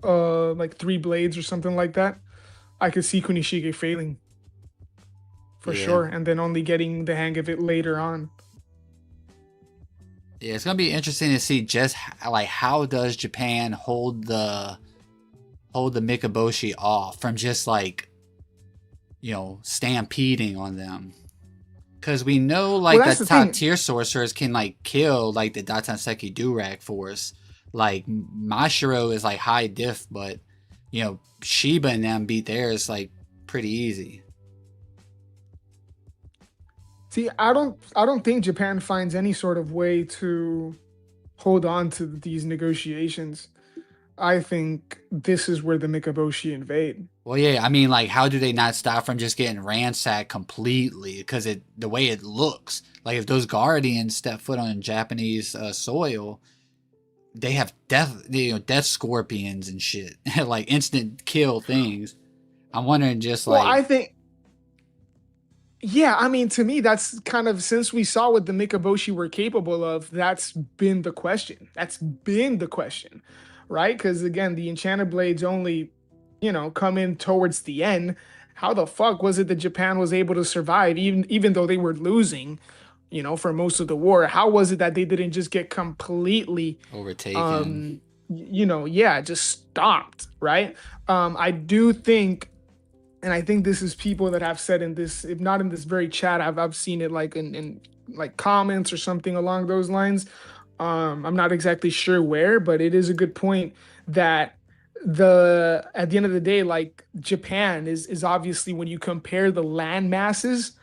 like 3 blades or something like that. I could see Kunishige failing for Yeah. sure, and then only getting the hang of it later on. Yeah, it's gonna be interesting to see just like how does Japan hold the Mikaboshi off from just like stampeding on them, because we know Well, like the that's the top thing. tier sorcerers can like kill like the Datanseki Durag force. Like Mashiro is like high diff, but Shiba and them beat theirs like pretty easy. See, I don't think Japan finds any sort of way to hold on to these negotiations. I think this is where the Mikaboshi invade. Well, yeah, I mean, like, how do they not stop from just getting ransacked completely? Because the way it looks, like, if those guardians step foot on Japanese soil, they have death scorpions and shit, like instant kill things. I'm wondering, just Well, like I think, yeah, I mean, to me, that's kind of, since we saw what the Mikaboshi were capable of, that's been the question. That's been the question, right? Because again, the Enchanted Blades only, come in towards the end. How the fuck was it that Japan was able to survive, even though they were losing, for most of the war? How was it that they didn't just get completely, overtaken. um, yeah, just stopped, right? I do think, and I think this is people that have said in this, if not in this very chat, I've seen it like in like comments or something along those lines. I'm not exactly sure where, but it is a good point that the at the end of the day, like Japan is obviously, when you compare the land masses,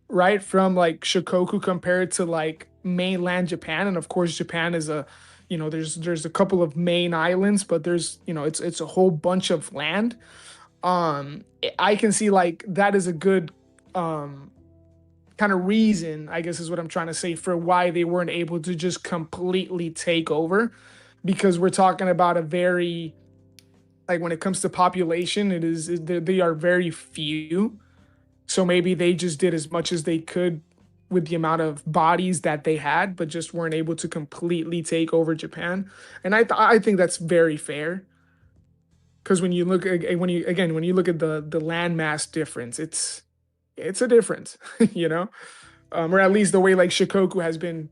right, from like Shikoku compared to like mainland Japan, and of course Japan is there's a couple of main islands, but there's it's a whole bunch of land. I can see like that is a good um kind of reason, I guess is what I'm trying to say, for why they weren't able to just completely take over, because we're talking about a very, like, when it comes to population, they are very few. So maybe they just did as much as they could with the amount of bodies that they had, but just weren't able to completely take over Japan. And I think that's very fair, because when you look at when you look at the landmass difference, it's a difference, or at least the way like Shikoku has been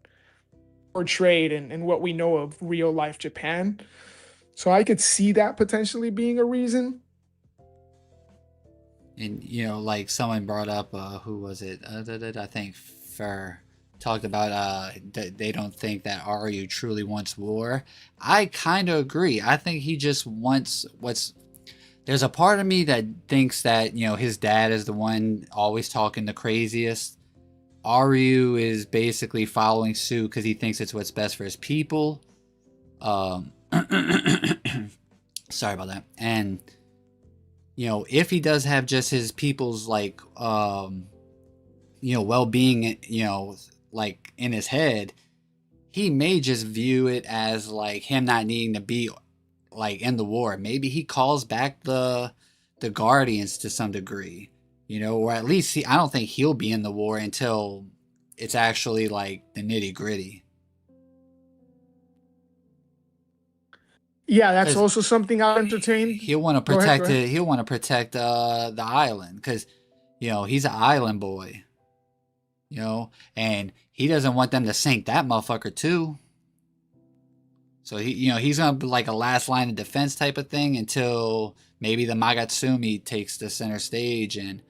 portrayed and what we know of real life Japan. So I could see that potentially being a reason. And like someone brought up, who was it? I think Fur talked about they don't think that Aryu truly wants war. I kind of agree. I think he just wants what's. There's a part of me that thinks that his dad is the one always talking the craziest. Aryu is basically following suit because he thinks it's what's best for his people. Um, sorry about that. And if he does have just his people's like well-being, like in his head, he may just view it as like him not needing to be like in the war. Maybe he calls back the guardians to some degree, or at least I don't think he'll be in the war until it's actually like the nitty-gritty. Yeah, that's Because also something I've entertained. he'll want to Go ahead, go protect ahead. it. He'll want to protect the island because he's an island boy. And he doesn't want them to sink that motherfucker too. So he's gonna be like a last line of defense type of thing until maybe the Magatsumi takes the center stage, and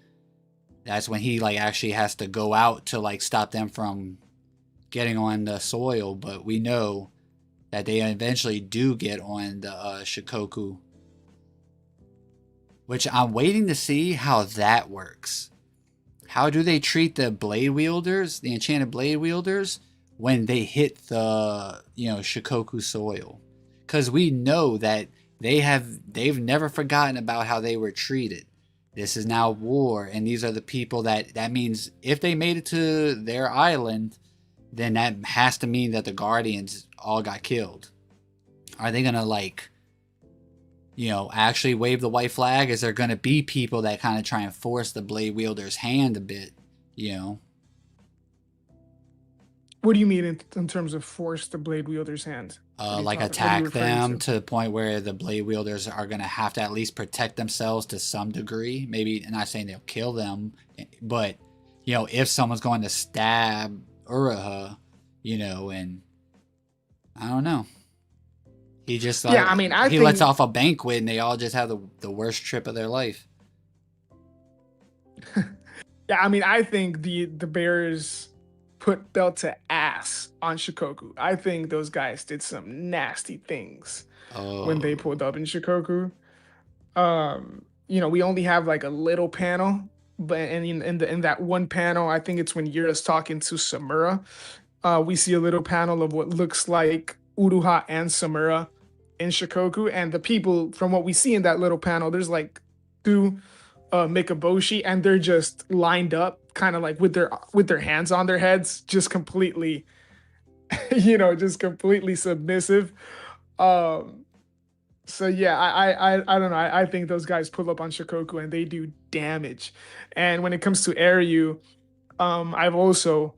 that's when he like actually has to go out to like stop them from getting on the soil, but we know that they eventually do get on the Shikoku, which I'm waiting to see how that works. How do they treat the blade wielders, the enchanted blade wielders, when they hit the Shikoku soil? Because we know that they've never forgotten about how they were treated. This is now war, and these are the people that means if they made it to their island, then that has to mean that the Guardians all got killed. Are they gonna actually wave the white flag? Is there gonna be people that kind of try and force the blade wielder's hand a bit? What do you mean in terms of force the blade wielder's hand? Like What are you attack referring them to? to the point where the blade wielders are gonna have to at least protect themselves to some degree. Maybe I'm not saying they'll kill them, but if someone's going to stab Uraha, and I don't know. He just Yeah, I mean, I he lets think off a banquet and they all just have the worst trip of their life. yeah, I mean, I think the Bears put belt to ass on Shikoku. I think those guys did some nasty things when they Oh, pulled up in Shikoku. We only have like a little panel, but in that one panel, I think it's when Yura's talking to Samura. We see a little panel of what looks like Uruha and Samura in Shikoku, and the people from what we see in that little panel, there's like two Mikaboshi, and they're just lined up, kind of like with their hands on their heads, just completely, just completely submissive. Um, so yeah, I don't know. I think those guys pull up on Shikoku and they do damage. And when it comes to Airyu, I've also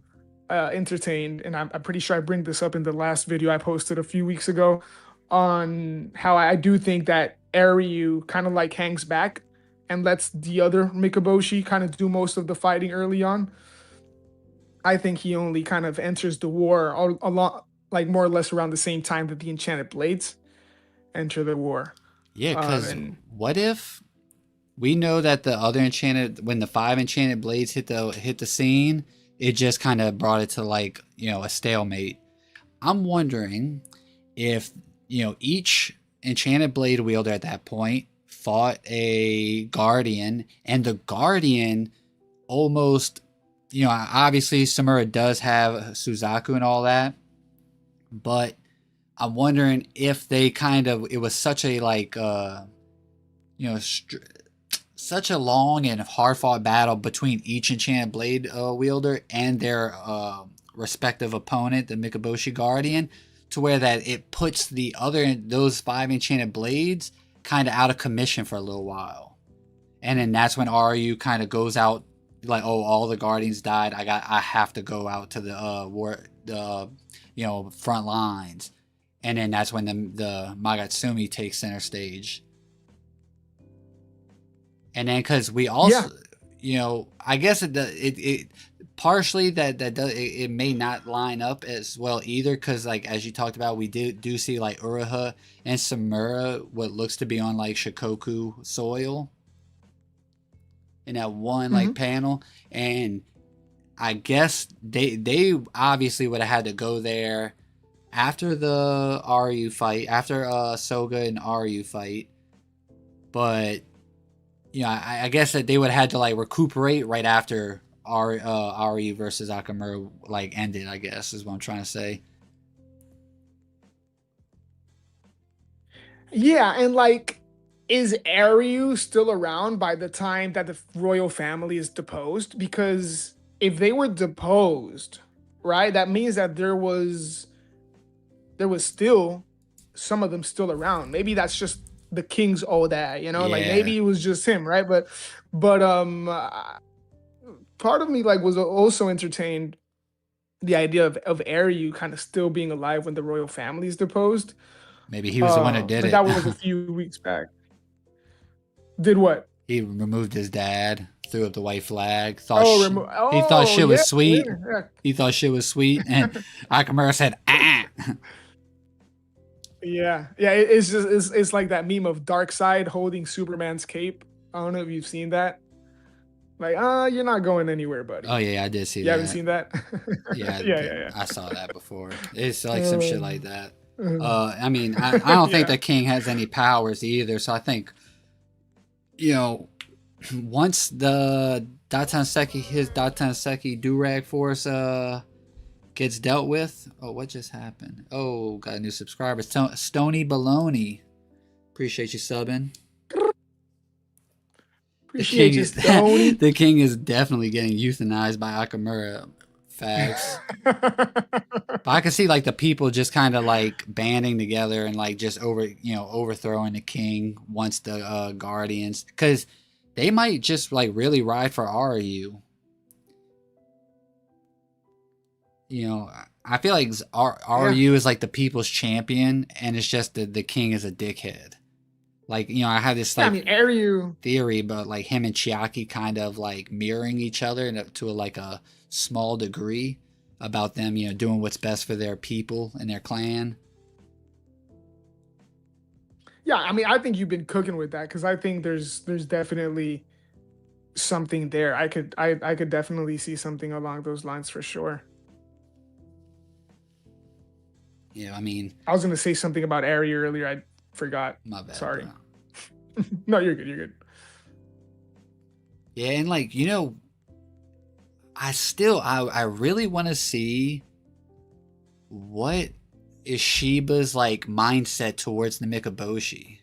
entertained, and I'm pretty sure I bring this up in the last video I posted a few weeks ago on how I do think that Airyu kind of like hangs back and lets the other Mikaboshi kind of do most of the fighting early on. I think he only kind of enters the war a lot, like more or less around the same time that the Enchanted Blades enter the war. yeah. Because And what if we know that the other enchanted, when the 5 enchanted blades hit the scene, it just kind of brought it to a stalemate. I'm wondering if each enchanted blade wielder at that point fought a guardian, and the guardian almost, obviously Samura does have Suzaku and all that, but I'm wondering if they it was such a you know such a long and hard fought battle between each enchanted blade wielder and their respective opponent, the Mikaboshi Guardian, to where that it puts those 5 enchanted blades kind of out of commission for a little while, and then that's when Ryu kind of goes out like, oh, all the Guardians died. I have to go out to the front lines, and then that's when the Magatsumi takes center stage. And then because we yeah, also, I guess it partially it may not line up as well either, because like as you talked about, we do see like Uraha and Samura what looks to be on like Shikoku soil in that one like hmm panel, and I guess they obviously would have had to go there after the Ryu fight, after Soga and Ryu fight, but I guess that they would have had to like recuperate right after Ari versus Akamura like ended. I guess is what I'm trying to say. yeah, and like, is Airyu still around by the time that the royal family is deposed? Because if they were deposed, right, that means that there was still some of them still around. Maybe that's just the king's old dad, like Yeah, maybe it was just him, right? But part of me like was also entertained the idea of Airyu kind of still being alive when the royal family is deposed. maybe he was the one who did But it. that was a few weeks back. Did what? He removed his dad, threw up the white flag. He thought Oh shit yeah, was sweet. yeah, He thought shit was sweet, and Akamura said, "Ah." yeah. It's just it's like that meme of Dark Side holding Superman's cape. I don't know if you've seen that. Like, you're not going anywhere, Oh buddy. yeah, I did see You haven't that. seen that? Yeah, Yeah, yeah, I saw that before. It's like some shit like yeah. that. Um, I mean, I don't think yeah. the king has any powers either. So I think, you know, once the Datanseki, his Datanseki Durag Force gets dealt with. Oh, what just happened? Oh, got a new subscriber. Stony Baloney. Appreciate you subbing. The king Appreciate you, is Stony. the king is definitely getting euthanized by Akamura. Facts. But I can see like the people just kind of like banding together and like just overthrowing the king once the guardians, because they might just like really ride for RU. You know, I feel like Yeah. RU is like the people's champion, and it's just the king is a dickhead. Like, I have this Yeah, I like mean, Aryu. theory about like him and Chiaki kind of like mirroring each other to like a small degree, about them, doing what's best for their people and their clan. Yeah, I mean, I think you've been cooking with that because I think there's definitely something there. I could definitely see something along those lines for sure. I mean, I was gonna say something about Aryu earlier. I forgot. my bad, Sorry. bro. No, you're good. You're good. Yeah, and like, I really want to see what is Shiba's like mindset towards the Mikaboshi.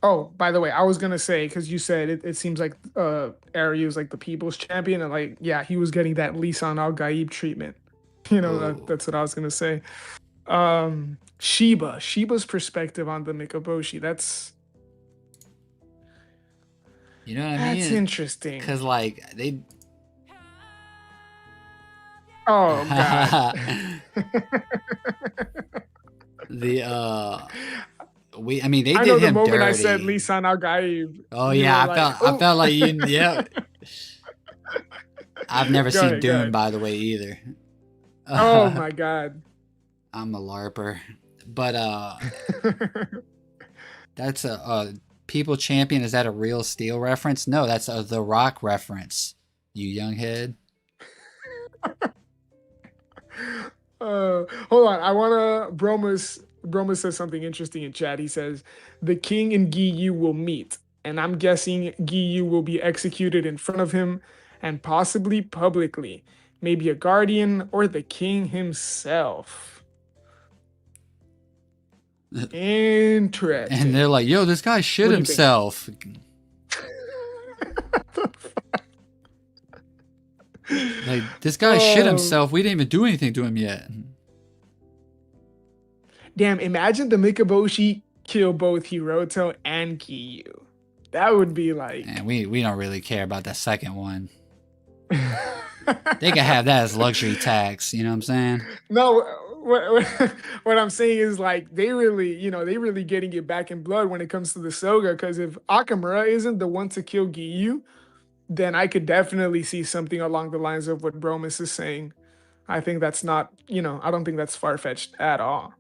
Oh, by the way, I was gonna say because you said it seems like Aryu is like the people's champion, and like yeah, he was getting that Lisan Al Gaib treatment. Oh, That's what I was gonna say. Shiba's perspective on the Mikaboshi. you know what I That's mean? interesting. Because like they Oh God. the I mean, they I did know the him moment I said dirty. Lisan Al Gaib, Oh you yeah, were I like, felt I oh. felt like you. Yeah, I've never Go seen ahead, go Dune, ahead. by the way, either. Oh my God. I'm a larper, but that's a people champion. Is that a real Steel reference? No, that's a The Rock reference. You young head. Hold on. I wanna Bromus says something interesting in chat. He says the king and Giyu will meet, and I'm guessing Giyu will be executed in front of him and possibly publicly. Maybe a guardian or the king himself. And they're Interesting. like, "Yo, this guy shit What do you think? himself." Like, this guy shit Oh, himself. We didn't even do anything to him yet. damn, imagine the Mikaboshi kill both Hiroto and Giyu. That would be like And we don't really care about that second one. They can have that as luxury tax. You know what I'm saying? No, what I'm saying is like they really, they really getting it back in blood when it comes to the Soga. Because if Akamura isn't the one to kill Giyu, then I could definitely see something along the lines of what Bromus is saying. I think that's not, I don't think that's far fetched at all.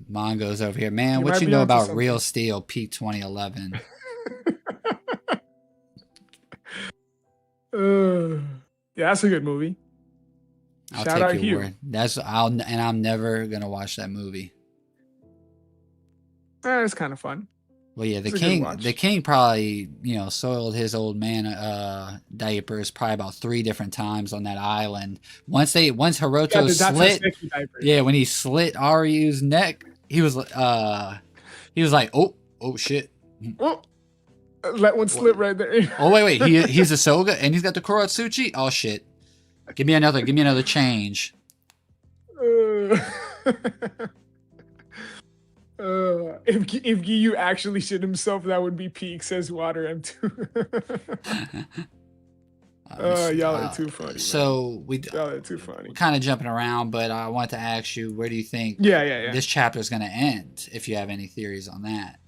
Mongo's over here, man. You What might you be know onto about Real something. Steel peak 2011? uh, yeah, that's a good movie. I'll Shout take out your Hugh. word. I'm never gonna watch that movie. It's kind of fun. Well, yeah, It's a good the watch. king probably soiled his old man diapers probably about 3 different times on that island. Once Yeah, Hiroto the slit, Dataseki yeah, diapers. when he slit Ryu's neck, he was like, oh shit. Oh, let one What? slip right there. Oh wait, he's a Soga and he's got the Kuratsuchi. Oh shit. Give me another change. Uh, if Giyu actually shit himself, that would be peak. Says Water M2. Y'all are too funny, man. So Y'all are too we're funny. kind of jumping around, but I want to ask you, where do you think Yeah, yeah, yeah. this chapter is going to end? If you have any theories on that,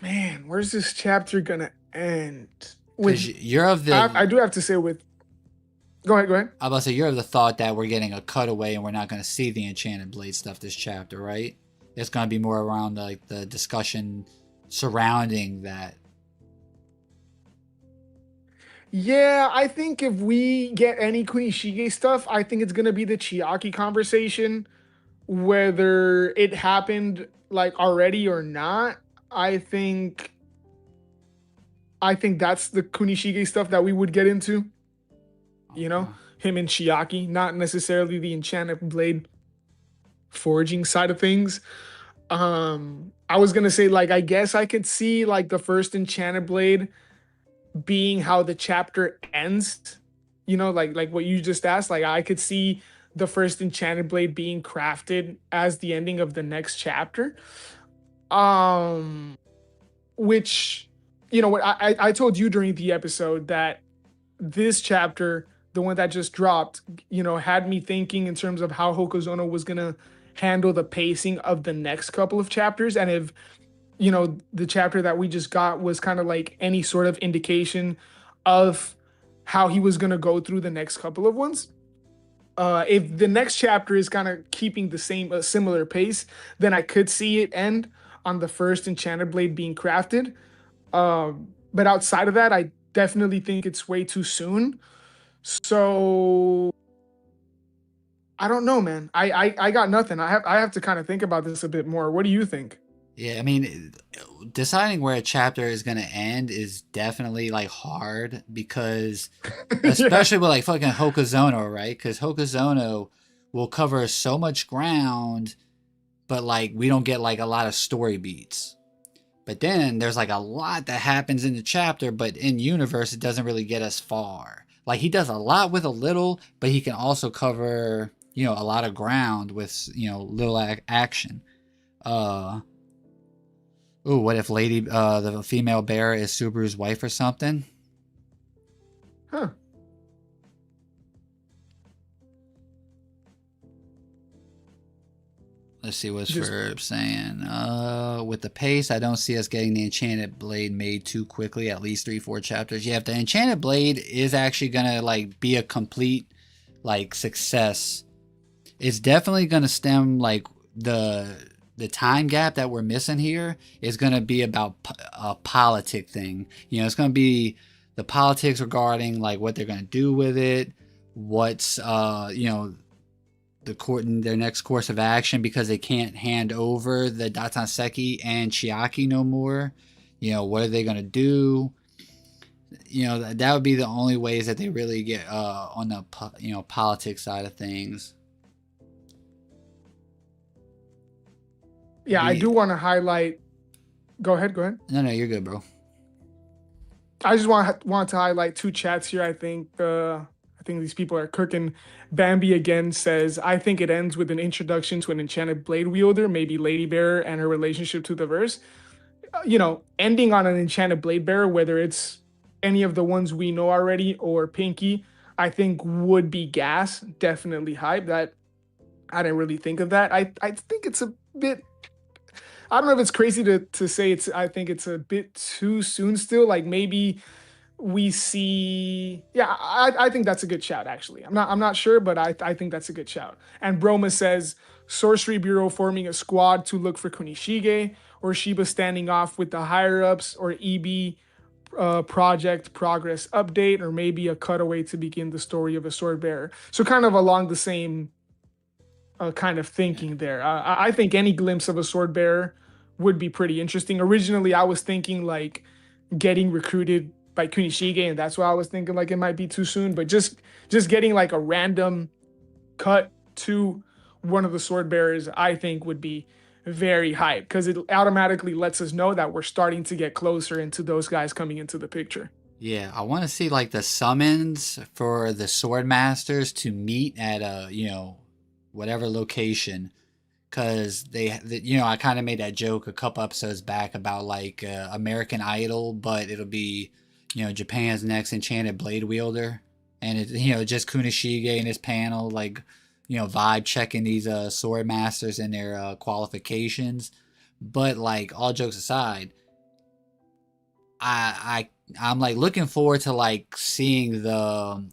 Man, where's this chapter gonna end? because With you're of the I do have to say with Go ahead, go ahead. I was about to say, you're of the thought that we're getting a cutaway and we're not going to see the Enchanted Blade stuff this chapter, right? It's going to be more around like the discussion surrounding that. Yeah, I think if we get any Kunishige stuff, I think it's gonna be the Chiaki conversation, whether it happened like already or not. I think I think that's the Kunishige stuff that we would get into. You know, Okay. him and Chiaki, not necessarily the Enchanted Blade forging side of things. I was gonna say like I guess I could see like the first Enchanted Blade being how the chapter ends. You know, like what you just asked. Like I could see the first Enchanted Blade being crafted as the ending of the next chapter. Um, which you know what I told you during the episode that this chapter, the one that just dropped, you know, had me thinking in terms of how Hokuzono was gonna handle the pacing of the next couple of chapters, and if you know the chapter that we just got was kind of like any sort of indication of how he was gonna go through the next couple of ones. If the next chapter is kind of keeping the same similar pace, then I could see it end on the first Enchanted Blade being crafted. But outside of that, I definitely think it's way too soon. So I don't know, man. I got nothing. I have to kind of think about this a bit more. What do you think? Yeah, I mean, deciding where a chapter is going to end is definitely like hard because, Yeah. especially with like fucking Hokuzono, right? Because Hokuzono will cover so much ground, but like we don't get like a lot of story beats. But then there's like a lot that happens in the chapter, but in universe it doesn't really get us far. Like he does a lot with a little, but he can also cover, you know, a lot of ground with, you know, little action. Uh Ooh, what if Lady the female bear is Subaru's wife or something? Huh. Let's see what's Just Verb saying. With the pace, I don't see us getting the Enchanted Blade made too quickly. At least 3-4 chapters. Yeah, if the Enchanted Blade is actually gonna like be a complete like success, it's definitely gonna stem like the time gap that we're missing here is gonna be about a politic thing. You know, it's gonna be the politics regarding like what they're gonna do with it, what's you know the court in their next course of action because they can't hand over the Datanseki and Chiaki no more. You know, what are they gonna do? You know, that would be the only ways that they really get on the you know politics side of things. yeah, I Be do want to highlight. Go ahead, go ahead. no, no, you're good, bro. I just want to highlight two chats here. I think these people are Kirk and Bambi again says I think it ends with an introduction to an enchanted blade wielder, maybe Lady Bear and her relationship to the verse. You know, ending on an enchanted blade bearer, whether it's any of the ones we know already or Pinky, I think would be gas. Definitely hype. That I didn't really think of that. I think it's a bit. I don't know if it's crazy to say it's. I think it's a bit too soon still. Like maybe we see. Yeah, I think that's a good shout. Actually, I'm not sure, but I think that's a good shout. And Broma says Sorcery Bureau forming a squad to look for Kunishige, or Shiba standing off with the higher ups, or EB project progress update, or maybe a cutaway to begin the story of a sword bearer. So kind of along the same kind of thinking there. I think any glimpse of a sword bearer would be pretty interesting. Originally, I was thinking like getting recruited by Kunishige, and that's why I was thinking like it might be too soon. But just getting like a random cut to one of the sword bearers, I think would be very hype because it automatically lets us know that we're starting to get closer into those guys coming into the picture. Yeah, I want to see like the summons for the sword masters to meet at a you know whatever location because you know I kind of made that joke a couple episodes back about like American Idol, but it'll be you know Japan's next enchanted blade wielder, and it you know just Kunishige and his panel like you know vibe checking these sword masters and their qualifications, but like all jokes aside, I I'm like looking forward to like seeing the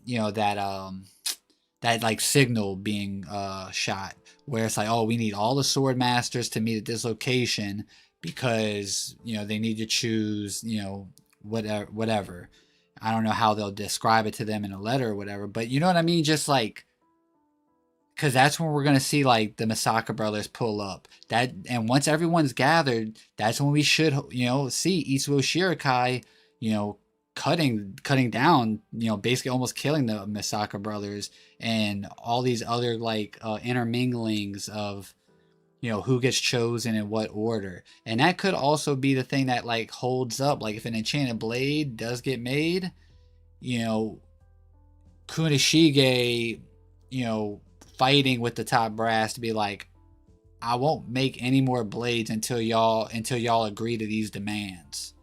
that like signal being shot where it's like, oh, we need all the sword masters to meet at this location because they need to choose whatever. I don't know how they'll describe it to them in a letter or whatever, but you know what I mean, just like because that's when we're gonna see like the Masaka brothers pull up. That and once everyone's gathered, that's when we should see Itsuo Shirakai, you know, cutting down, basically almost killing the Masaka brothers and all these other like interminglings of who gets chosen in what order. And that could also be the thing that like holds up, like if an enchanted blade does get made, you know, Kunishige, fighting with the top brass to be like, I won't make any more blades until y'all agree to these demands.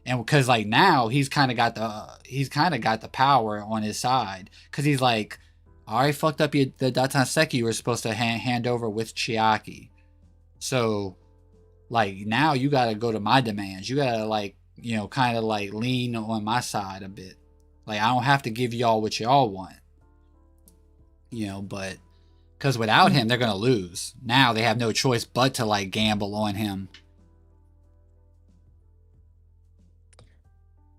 And because like now he's kind of got the power on his side because he's like, I already fucked up the Datanseki you were supposed to hand over with Chiaki. So like now you gotta go to my demands. You gotta like kind of like lean on my side a bit. Like I don't have to give y'all what y'all want. But because without him they're gonna lose. Now they have no choice but to like gamble on him.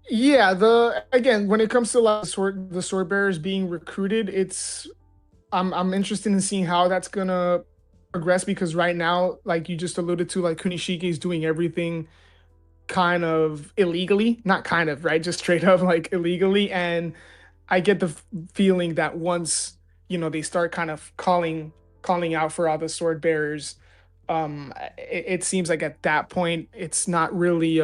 Yeah, the again when it comes to like the sword bearers being recruited, I'm interested in seeing how that's gonna progress because right now, like you just alluded to, like Kunishige is doing everything kind of illegally, not kind of, right? Just straight up like illegally. And I get the feeling that once, they start kind of calling out for all the sword bearers, it seems like at that point it's not really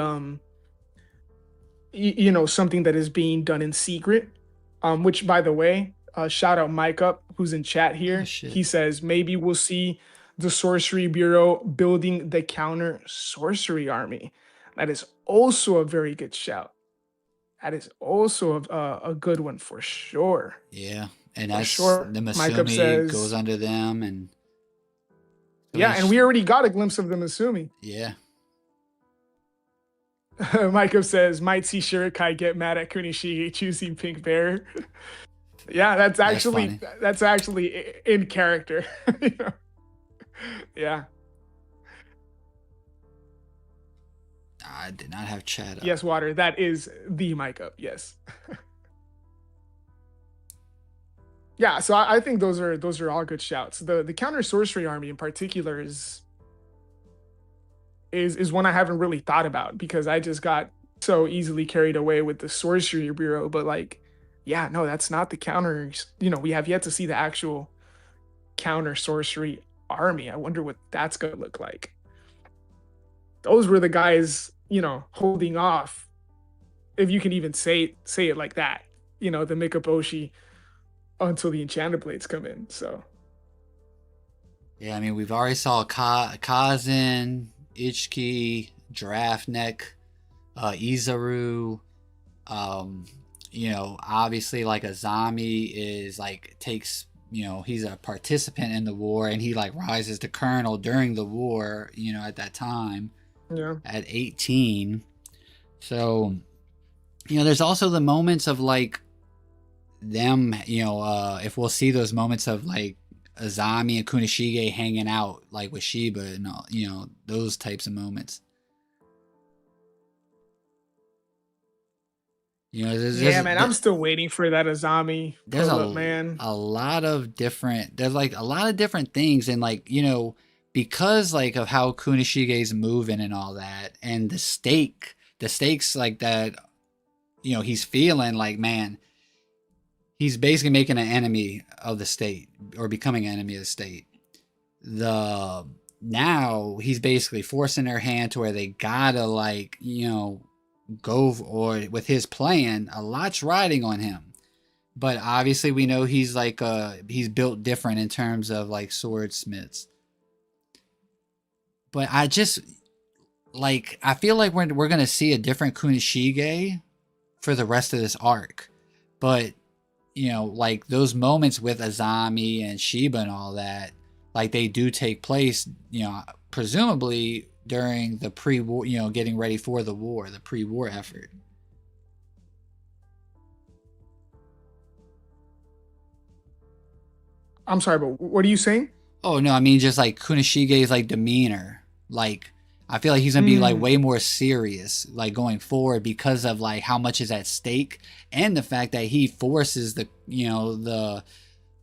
something that is being done in secret. Which by the way, shout out Mike up who's in chat Oh here. shit. He says maybe we'll see the sorcery bureau building the counter sorcery army. That is also a very good shout. That is also a good one for sure. Yeah. And For that's sure. the Mike up Masumi goes says, under them and yeah, and we already got a glimpse of the Masumi. yeah. Mike up says, might see Shurikai get mad at Kunishige choosing Pink Bear. Yeah, That's funny. that's actually in character. Yeah. I did not have chat up. Yes, Water. That is the mic up. Yes. Yeah. So I think those are all good shouts. The counter sorcery army in particular is one I haven't really thought about because I just got so easily carried away with the sorcery bureau. But like, yeah, no, that's not the counters. We have yet to see the actual counter sorcery army. I wonder what that's gonna look like. Those were the guys, holding off, if you can even say it like that. The Mikaboshi until the enchanted blades come in. So Yeah, I mean we've already saw Kazin, Ichiki, Giraffe Neck, Izaru. Um, obviously like Azami is like takes he's a participant in the war and he like rises to colonel during the war. At that time yeah, at 18. So there's also the moments of like them, if we'll see those moments of like Azami and Kunishige hanging out like with Shiba and all, those types of moments. yeah, man. I'm still waiting for that Azami there's pull up, man. a lot of different there's like a lot of different things and like because like of how Kunishige's moving and all that and the stakes like that he's feeling like, man, he's basically making an enemy of the state or becoming an enemy of the state. The Now he's basically forcing their hand to where they gotta like go or with his plan. A lot's riding on him, but obviously we know he's like he's built different in terms of like swordsmiths. But I just like I feel like we're gonna see a different Kunishige for the rest of this arc, but like those moments with Azami and Shiba and all that, like they do take place, presumably during the pre-war, getting ready for the war, the pre-war effort. I'm sorry, but what are you saying? Oh no, I mean just like Kunishige's like demeanor. Like I feel like he's gonna be like Mm, way more serious like going forward because of like how much is at stake and the fact that he forces the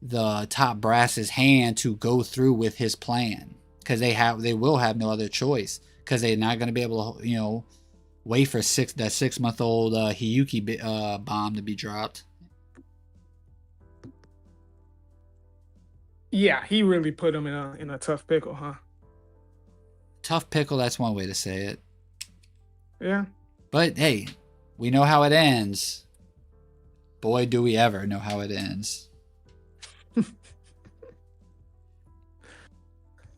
the top brass's hand to go through with his plan because they will have no other choice because they're not gonna be able to wait for 6 month old Hiyuki bomb to be dropped. yeah, he really put him in a tough pickle, huh? Tough pickle, that's one way to say it. Yeah. But hey, we know how it ends. Boy, do we ever know how it ends.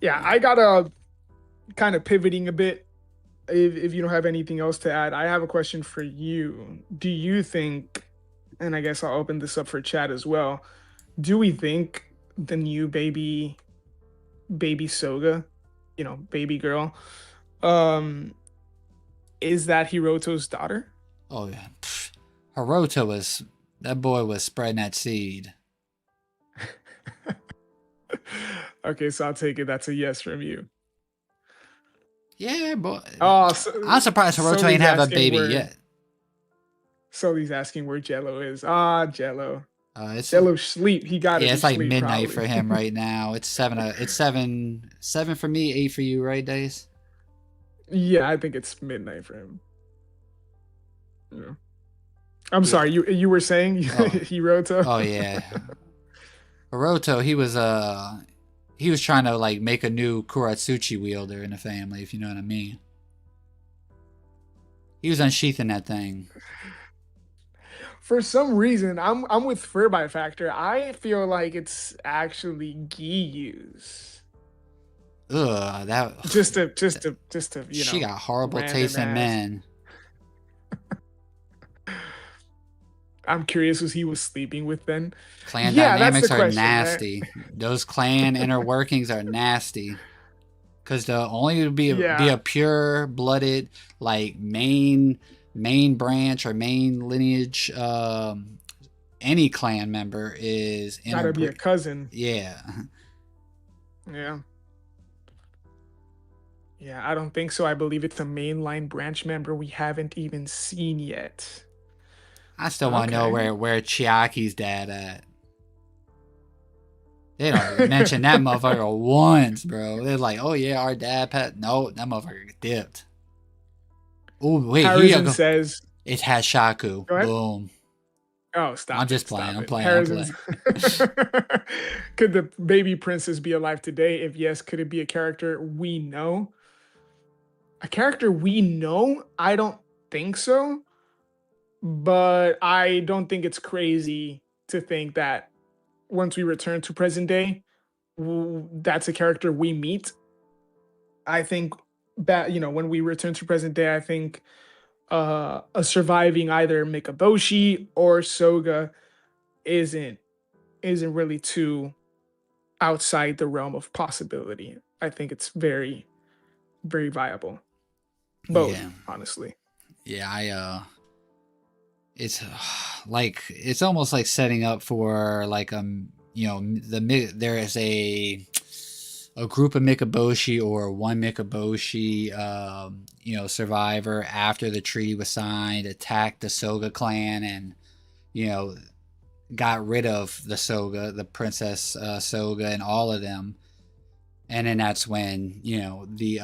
Yeah, I got a kind of pivoting a bit. If you don't have anything else to add, I have a question for you. Do you think, and I guess I'll open this up for chat as well. Do we think the new baby Soga, baby girl, um, is that Hiroto's daughter? Oh yeah, Hiroto was that boy was spreading that seed. Okay, so I'll take it. That's a yes from you. Yeah, boy. Oh, I'm surprised Hiroto ain't Sully's have a asking baby where yet. Jello is. Ah, Jello. It's Jello sleep. He gotta yeah, be it's like sleep midnight probably. for him right now. It's seven. It's seven for me, 8 for you, right, Days? Yeah, I think it's midnight for him. Yeah. I'm Yeah. sorry. You were saying Oh, Hiroto? oh yeah. Hiroto, he was trying to like make a new Kuratsuchi wielder in the family, if you know what I mean. He was unsheathing that thing. For some reason, I'm with Fur by Factor. I feel like it's actually Giyu's. Ugh, Just to she got horrible random taste in ass. men. I'm curious who he was sleeping with then. Clan Yeah, that's the dynamics are question, right? nasty. Those clan inner workings are nasty. Cause the only be Yeah, a pure blooded like main branch or main lineage any clan member is gotta be a cousin. yeah. Yeah. Yeah, I don't think so. I believe it's a mainline branch member we haven't even seen yet. I still want to know Okay. where Chiaki's dad at. They don't mention that motherfucker once, bro. They're like, oh yeah, our dad pet. No, that motherfucker dipped. Oh wait, here you Harrison go. says, It has Shaku. go ahead. Boom. Oh, I'm stop just it. playing. Stop I'm it. playing. I'm Harrison's. playing. Could the baby princess be alive today? If yes, could it be a character we know? A character we know? I don't think so. But I don't think it's crazy to think that once we return to present day, that's a character we meet. I think that, when we return to present day, I think a surviving either Mikaboshi or Soga isn't isn't really too outside the realm of possibility. I think it's very, very viable. Yeah. Both, honestly. Yeah, it's like it's almost like setting up for like there is a group of Mikaboshi or one Mikaboshi survivor after the treaty was signed attacked the Soga clan and you know got rid of the Soga, the Princess Soga, and all of them. And then that's when the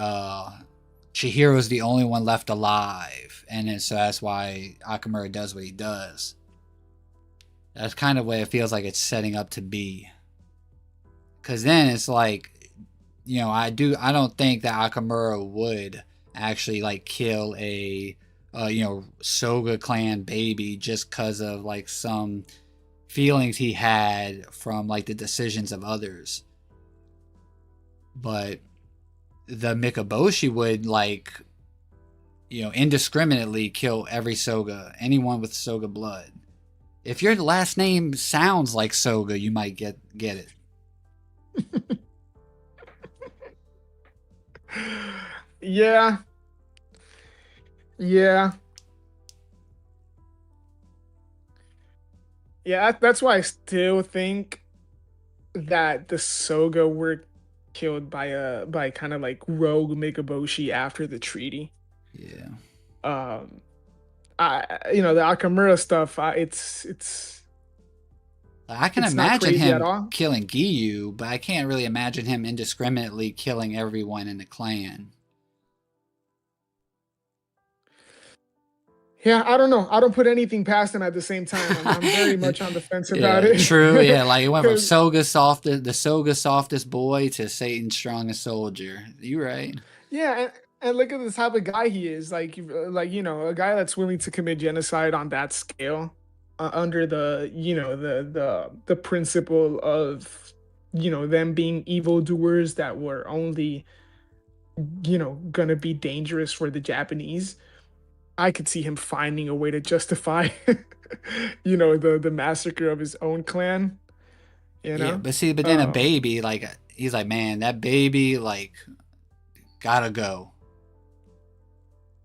Chihiro's the only one left alive, and then, so that's why Akamura does what he does. That's kind of what it feels like it's setting up to be. Because then it's like, I don't think that Akamura would actually like kill a Soga clan baby just because of like some feelings he had from like the decisions of others. But the Mikaboshi would like indiscriminately kill every Soga, anyone with Soga blood. If your last name sounds like Soga, you might get it. Yeah, yeah, yeah. That's why I still think that the Soga were killed by kind of like rogue Mikaboshi after the treaty. Yeah. Um, the Akamura stuff, I can it's not imagine crazy at him all. killing Giyu, but I can't really imagine him indiscriminately killing everyone in the clan. Yeah, I don't know. I don't put anything past him at the same time. I'm very much on the fence about Yeah, it. true. Yeah, like it went from 'Cause- The Soga softest boy to Satan's strongest soldier. You right? yeah, and look at the type of guy he is. Like a guy that's willing to commit genocide on that scale, under the principle of them being evildoers that were only gonna be dangerous for the Japanese. I could see him finding a way to justify, the massacre of his own clan. You Yeah, know, but see, but then a baby, like he's like, man, that baby, like, gotta go.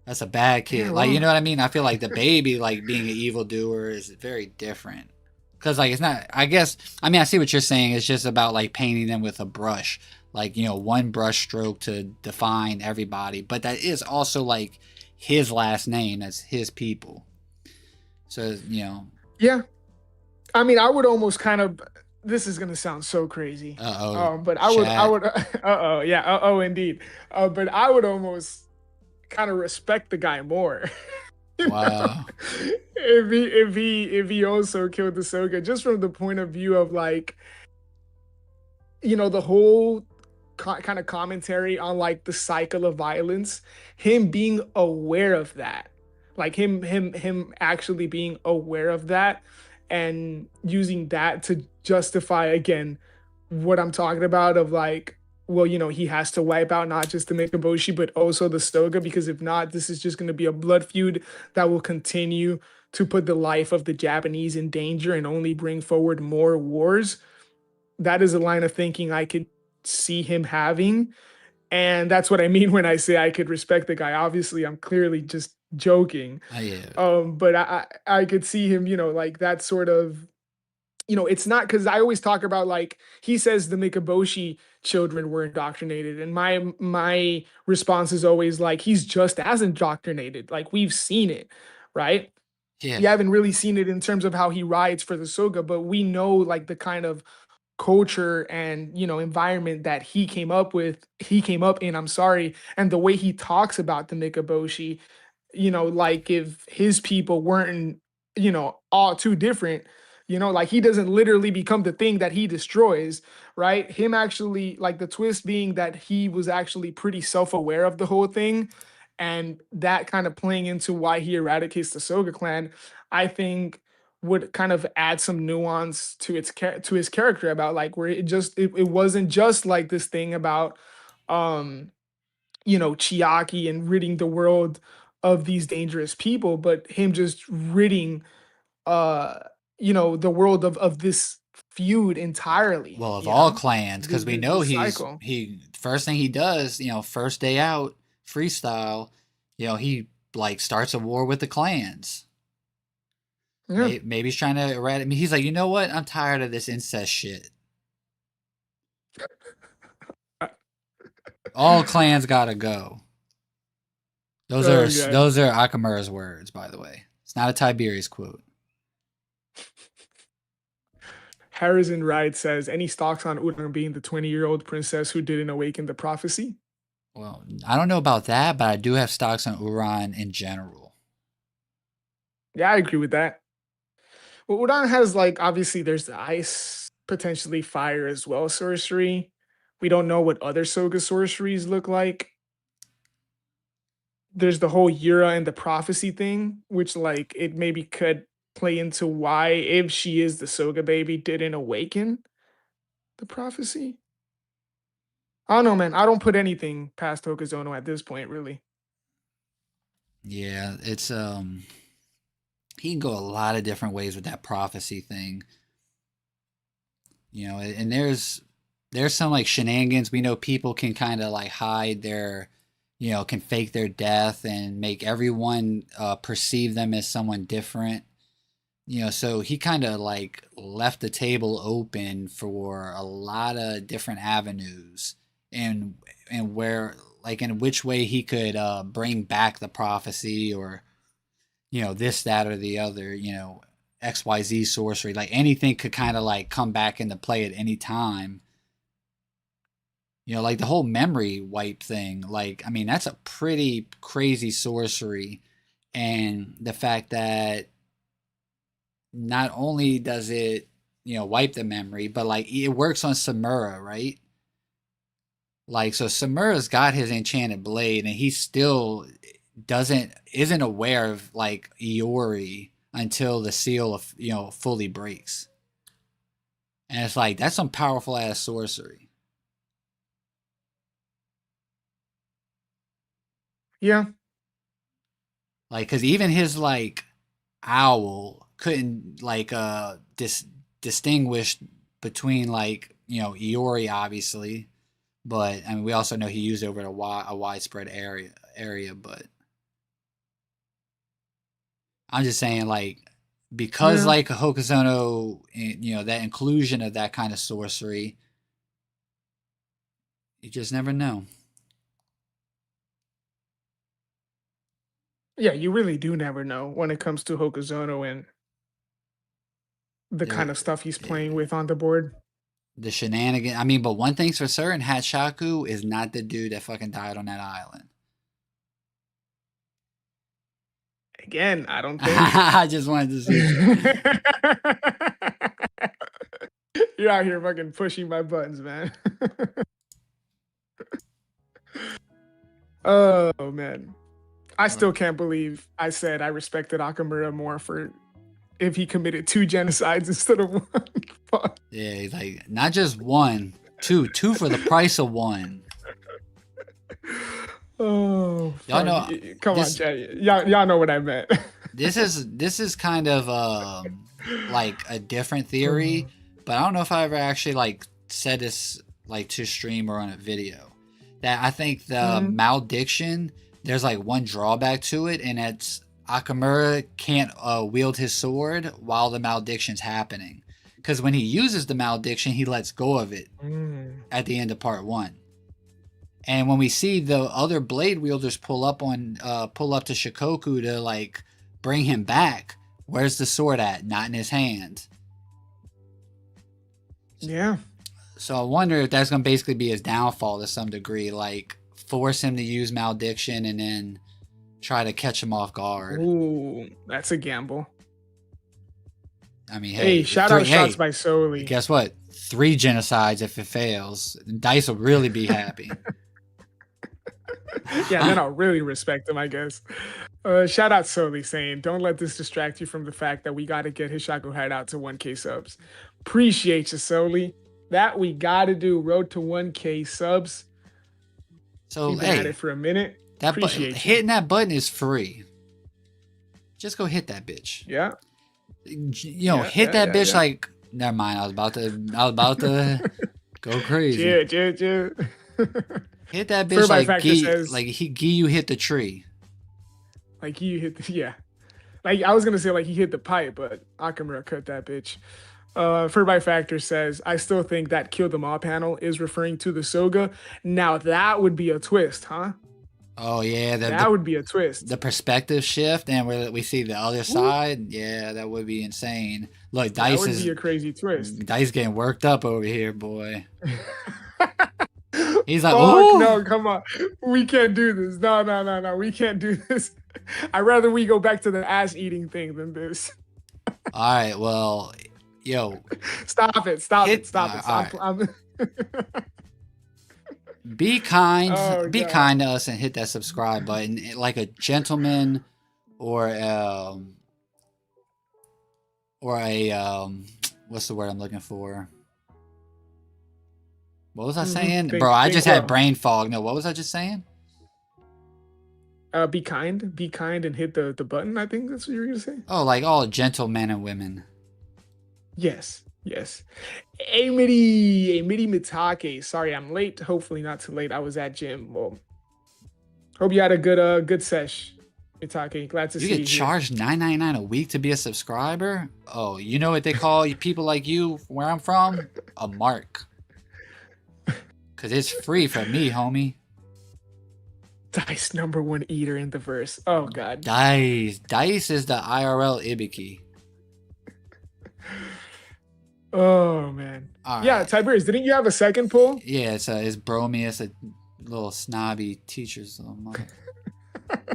That's a bad yeah, kid. Like, you well, know what I mean? I feel like the baby, like, being an evildoer is very different. Because, like, it's not, I guess, I mean, I see what you're saying. It's just about, like, painting them with a brush. Like, one brush stroke to define everybody. But that is also, like, his last name. That's his people. So. yeah. I mean, I would almost kind of. This is gonna sound so crazy, Uh-oh. but I Chat. would. Yeah, indeed. But I would almost kind of respect the guy more. you know, Wow. if he also killed the Soga, just from the point of view of like the whole kind of commentary on like the cycle of violence, him being aware of that, like him actually being aware of that, and using that to justify again what I'm talking about of like, well, he has to wipe out not just the Mikaboshi but also the Soga, because if not, this is just going to be a blood feud that will continue to put the life of the Japanese in danger and only bring forward more wars. That is a line of thinking I could see him having. And that's what I mean when I say I could respect the guy. Obviously, I'm clearly just joking. Yeah. But I could see him, like that sort of, it's not because I always talk about like he says the Mikaboshi children were indoctrinated, and my response is always like he's just as indoctrinated. Like we've seen it, right? Yeah. You haven't really seen it in terms of how he rides for the Soga, but we know like the kind of culture and environment that he came up in, I'm sorry, and the way he talks about the Mikaboshi, like if his people weren't all too different, like he doesn't literally become the thing that he destroys, right? Him actually, like the twist being that he was actually pretty self-aware of the whole thing, and that kind of playing into why he eradicates the Soga clan, I think would kind of add some nuance to to his character, about like where it wasn't just like this thing about um Chiaki and ridding the world of these dangerous people, but him just ridding uh the world of this feud entirely, Well, of all clans, because we know this cycle. he first thing he does, first day out, freestyle, he like starts a war with the clans. Yeah. Maybe he's trying to eradicate. I mean, he's like, you know what? I'm tired of this incest shit. All clans gotta go. Those are Oh god. those are Akamura's words, by the way. It's not a Tiberius quote. Harrison Wright says, any stocks on Urang being the 20-year-old princess who didn't awaken the prophecy? Well, I don't know about that, but I do have stocks on Uran in general. Yeah, I agree with that. Well, Udon has like obviously there's the ice, potentially fire as well, sorcery. We don't know what other Soga sorceries look like. There's the whole Yura and the prophecy thing, which like it maybe could play into why, if she is the Soga baby, didn't awaken the prophecy. I don't know, man. I don't put anything past Hokazono at this point, really. Yeah, it's he can go a lot of different ways with that prophecy thing. And there's some like shenanigans. We know people can kind of like hide their, can fake their death and make everyone perceive them as someone different. So he kind of like left the table open for a lot of different avenues, and where, like, in which way he could bring back the prophecy, or this, that, or the other, XYZ sorcery, like anything could kind of like come back into play at any time. Like the whole memory wipe thing, like, I mean, that's a pretty crazy sorcery. And the fact that not only does it, wipe the memory, but like it works on Samura, right? Like, so Samura's got his enchanted blade, and he still isn't aware of like Iori until the seal of fully breaks. And it's like, that's some powerful ass sorcery. Yeah. Like, because even his like owl couldn't like distinguish between, like, Iori, obviously, but I mean, we also know he used over a widespread area. But I'm just saying, like, because Yeah. like Hokuzono, that inclusion of that kind of sorcery, you just never know. Yeah, you really do never know when it comes to Hokuzono and the kind The of stuff he's playing with on the board. the shenanigan. I mean, but one thing's for certain: Hatshaku is not the dude that fucking died on that island. Again, I don't think. I just wanted to see that. You're out here fucking pushing my buttons, man. Oh man. I still can't believe I said I respected Akamura more for if he committed 2 genocides instead of 1. Fuck. Yeah, he's like, not just one, two for the price of one. Oh Y'all fuck. know Come on, this. Jay. Y'all know what I meant. This is kind of like a different theory, but I don't know if I ever actually like said this like to stream or on a video. That I think the Mhm. malediction, there's like one drawback to it, and it's Akamura can't wield his sword while the malediction's happening. Because when he uses the malediction, he lets go of it Mm. at the end of part one. And when we see the other blade wielders pull up to Shikoku to like bring him back, where's the sword at? Not in his hand. Yeah. So I wonder if that's gonna basically be his downfall to some degree, like force him to use malediction and then try to catch him off guard. Ooh, that's a gamble. I mean, Hey, hey, shout three. out shots Hey, by Soli. guess what? 3 genocides if it fails. Dice will really be happy. Yeah, then I'll really respect him, I guess. Shout out Soli saying, don't let this distract you from the fact that we got to get Hishaku Hideout to 1K subs. Appreciate you, Soli. That we got to do. Road to 1K subs. So We've been at hey, it for a minute. that Appreciate you. hitting that button is free. Just go hit that bitch. Yeah. Hit that bitch. Yeah. Like, never mind. I was about to go crazy. Chill. Hit that bitch Furby like Factor says, you hit the tree. like he hit the, yeah. Like I was gonna say like he hit the pipe, but Akamura cut that bitch. Furby Factor says, I still think that Kill Them All panel is referring to the Soga. Now that would be a twist, huh? Oh yeah, That would be a twist. the perspective shift, and we see the other side. Yeah, that would be insane. Look, That would be a crazy twist. Dice getting worked up over here, boy. He's like, Fuck ooh. no, come on. We can't do this. No. We can't do this. I'd rather we go back to the ass eating thing than this. All right, well, yo, Stop it. be kind. Oh, Be God. kind to us and hit that subscribe button like a gentleman, or what's the word I'm looking for? What was I saying? Bro, I just had brain fog. No, what was I just saying? Be kind and hit the button. I think that's what you were gonna say. Oh, like all gentlemen and women. Yes. Amity Mitake. Sorry, I'm late. Hopefully not too late. I was at gym. Well, hope you had a good sesh. Mitake, glad to You see get you here. charged $9.99 a week to be a subscriber? Oh, you know what they call people like you where I'm from? A mark. Cause it's free for me, homie. Dice #1 eater in the verse. Oh god. Dice is the IRL Ibiki. Oh man. All Yeah, right. Tiberius, didn't you have a second pull? Yeah, it's Bromius, a little snobby teacher's little mother.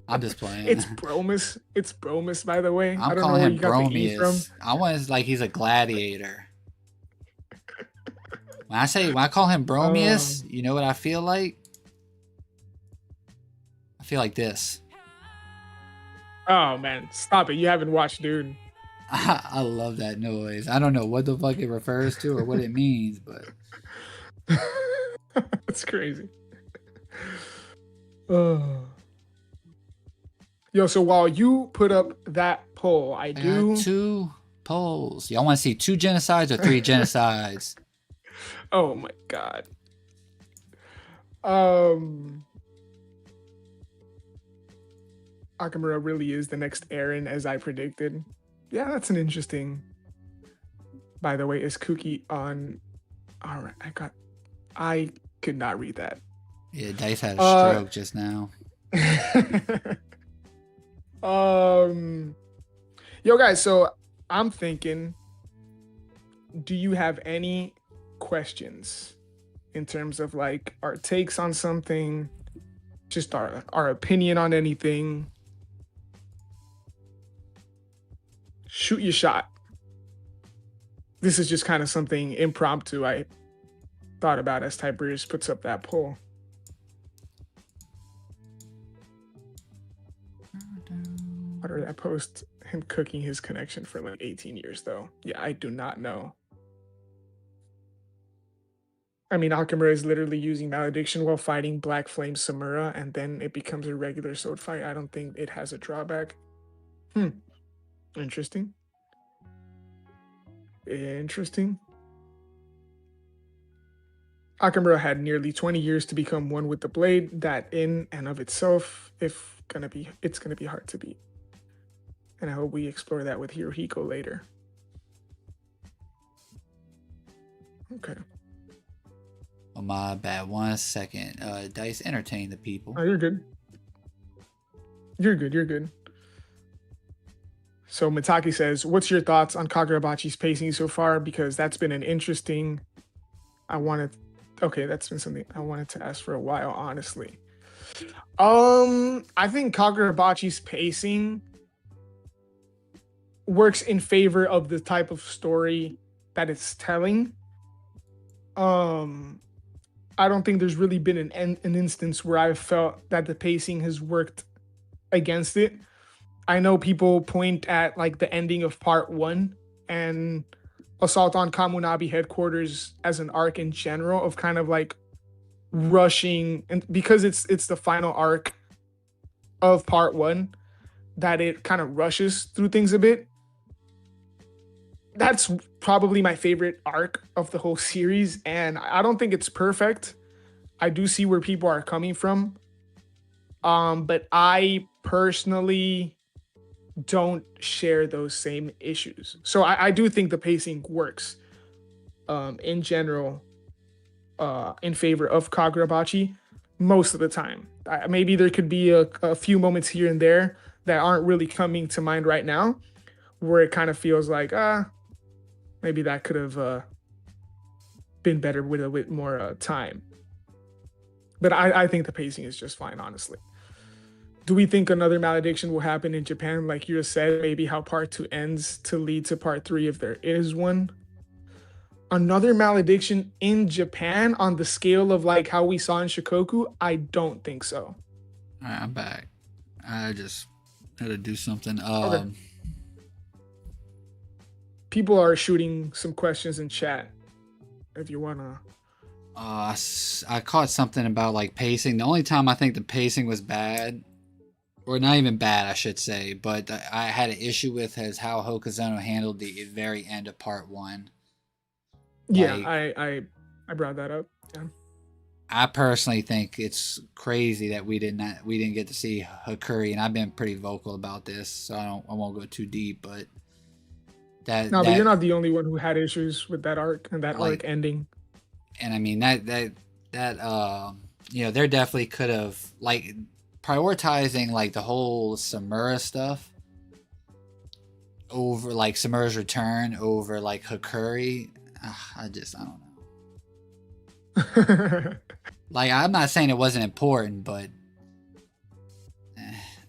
I'm just playing. It's Bromus. It's Bromus, by the way. I'm I don't know calling where him you got the E from. Bromius. I want it like he's a gladiator. When I call him Bromius, Um, you know what I feel like? I feel like this. oh man, stop it. You haven't watched Dune. I love that noise. I don't know what the fuck it refers to or what it means, but That's crazy. Oh. Yo, so while you put up that poll, I I got do. 2 polls. Y'all want to see 2 genocides or 3 genocides? Oh my god. Um, Akamura really is the next Aaron, as I predicted. Yeah, that's an interesting. By the way, is Kuki on? All right, I could not read that. Yeah, Dice had a Uh, stroke just now. um, yo guys, so I'm thinking, do you have any questions in terms of like our takes on something, just our opinion on anything? Shoot your shot. This is just kind of something impromptu I thought about as Tiberius puts up that poll. Why did I post him cooking his connection for like 18 years though? Yeah, I do not know. I mean, Akamura is literally using malediction while fighting Black Flame Samura, and then it becomes a regular sword fight. I don't think it has a drawback. Interesting. Interesting. Akamura had nearly 20 years to become one with the blade. That in and of itself, it's gonna be hard to beat. And I hope we explore that with Hirohiko later. Okay. Oh, my bad. 1 second. Dice, entertain the people. Oh, you're good. You're good. You're good. So Mitaki says, what's your thoughts on Kagurabachi's pacing so far? Because that's been an interesting. That's been something I wanted to ask for a while, honestly. I think Kagurabachi's pacing works in favor of the type of story that it's telling. I don't think there's really been an instance where I felt that the pacing has worked against it. I know people point at like the ending of part 1 and Assault on Kamunabi headquarters as an arc in general of kind of like rushing, and because it's the final arc of part 1, that it kind of rushes through things a bit. That's probably my favorite arc of the whole series, and I don't think it's perfect. I do see where people are coming from. But I personally don't share those same issues. So I do think the pacing works in general in favor of Kagurabachi most of the time. Maybe there could be a few moments here and there that aren't really coming to mind right now where it kind of feels like, maybe that could have been better with a bit more time. But I think the pacing is just fine, honestly. Do we think another malediction will happen in Japan? Like you said, maybe how part 2 ends to lead to part 3 if there is one. Another malediction in Japan on the scale of like how we saw in Shikoku? I don't think so. All right, I'm back. I just had to do something. Okay. People are shooting some questions in chat if you want to. I caught something about like pacing. The only time I think the pacing was bad, or not even bad, I should say, but I had an issue with is how Hokuzono handled the very end of part 1. Yeah, Like, I brought that up. Yeah. I personally think it's crazy that we didn't get to see Hakuri, and I've been pretty vocal about this, so I won't go too deep, but No, but you're that not the only one who had issues with that arc and that arc like, ending. and I mean that you know, there definitely could have like prioritizing like the whole Samura stuff over like Samura's return over like Hakuri. I don't know. Like, I'm not saying it wasn't important, but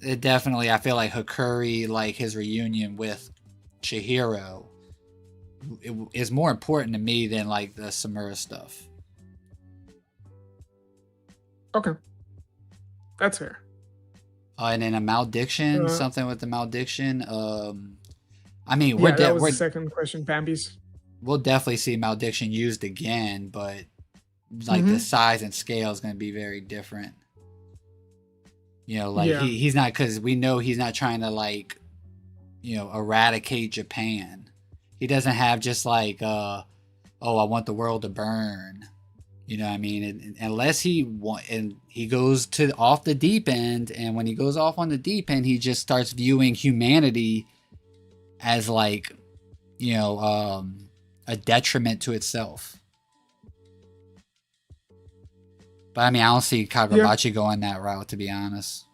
it definitely, I feel like Hakuri, like his reunion with Chihiro, is more important to me than like the Samura stuff. Okay, that's fair. And then a malediction, Uh, something with the malediction. I mean, yeah, that was the second question, Bambi's. we'll definitely see malediction used again, but like the Mm-hmm. size and scale is going to be very different. You know, like Yeah. he's not, because we know he's not trying to like, you know, eradicate Japan. He doesn't have just like oh, I want the world to burn. You know what I mean? And unless and he goes to off the deep end, and when he goes off on the deep end, he just starts viewing humanity as like, you know, a detriment to itself. But I mean, I don't see Yeah. Kagurabachi going that route, to be honest.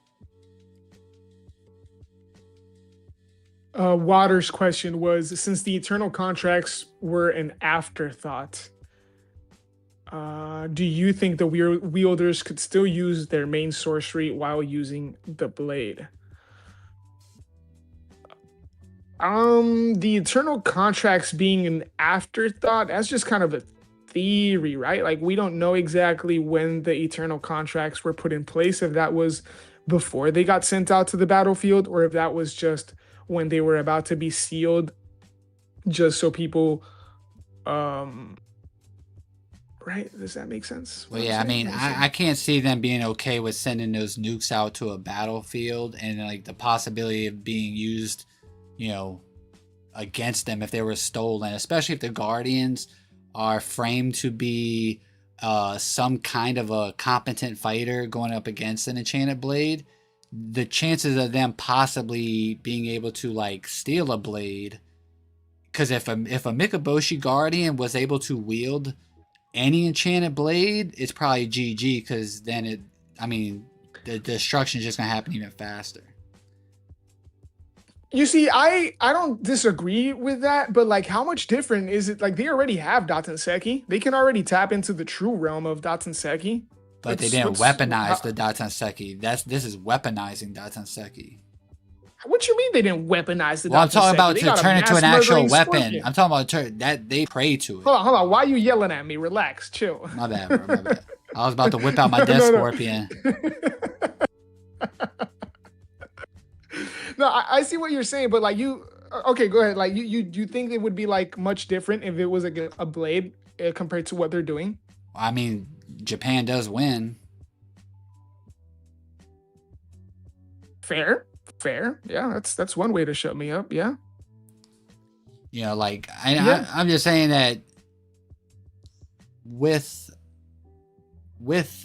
Water's question was, since the eternal contracts were an afterthought, do you think the wielders could still use their main sorcery while using the blade? The eternal contracts being an afterthought, that's just kind of a theory, right? Like, we don't know exactly when the eternal contracts were put in place, if that was before they got sent out to the battlefield, or if that was just when they were about to be sealed, just so people, um right? Does that make sense what Well, I'm yeah, I saying? mean, Let me see. I can't see them being okay with sending those nukes out to a battlefield and like the possibility of being used, you know, against them if they were stolen, especially if the Guardians are framed to be some kind of a competent fighter going up against an enchanted blade. The chances of them possibly being able to like steal a blade, because if a Mikaboshi Guardian was able to wield any enchanted blade, it's probably GG, because then I mean, the destruction is just gonna happen even faster. You see, I don't disagree with that, but like, how much different is it? Like, they already have Datanseki. They can already tap into the true realm of Datanseki. But they didn't What's weaponize how, the Datanseki. This is weaponizing Datanseki. what you mean they didn't weaponize the Well, I'm talking Datanseki? about They to got a turn it to mass an actual murdering weapon. scorpion. I'm talking about that they pray to it. Hold on. Why are you yelling at me? Relax, chill. My bad, bro. My bad. I was about to whip out my death No, no. scorpion. No, I see what you're saying, but like, okay, go ahead. Like, you think it would be like much different if it was like a blade, compared to what they're doing? I mean, Japan does win. Fair, fair. Yeah, that's one way to shut me up. Yeah, You know, like yeah. I'm just saying that with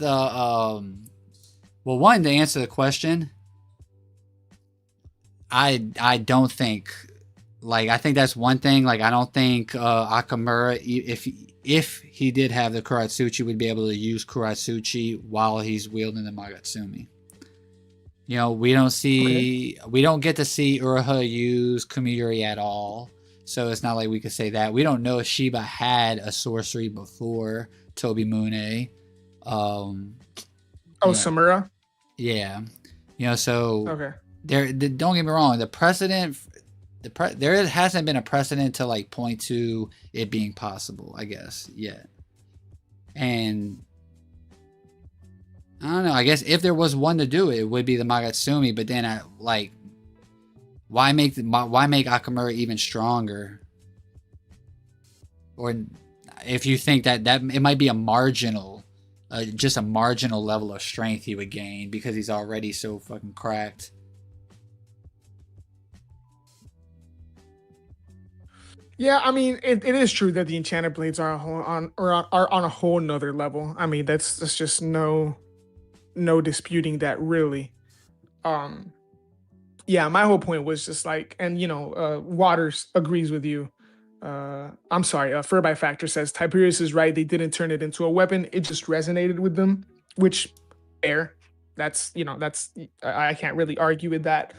well, one, to answer the question, I don't think, like, I think that's one thing. Like, I don't think Akamura, if he did have the Kuratsuchi, would be able to use Kuratsuchi while he's wielding the Magatsumi. You know, we Okay. don't get to see Uruha use Kumiri at all, so it's not like we could say that. We don't know if Shiba had a sorcery before Tobi Mune. Um, Oh, you know, Samura. yeah, you know, so Okay. don't get me wrong, the precedent, there hasn't been a precedent to like point to it being possible, I guess, yet. And I don't know, I guess if there was one to do it, it would be the Magatsumi, but then I like, why make Akamura even stronger? Or if you think that it might be a marginal, just a marginal level of strength he would gain because he's already so fucking cracked. Yeah, I mean, it is true that the enchanted blades are are on a whole nother level. I mean, that's just no disputing that really. Um, yeah, my whole point was just like, and Waters agrees with you. I'm sorry, Fur by Factor says Tiberius is right. They didn't turn it into a weapon. It just resonated with them, which fair. That's I can't really argue with that.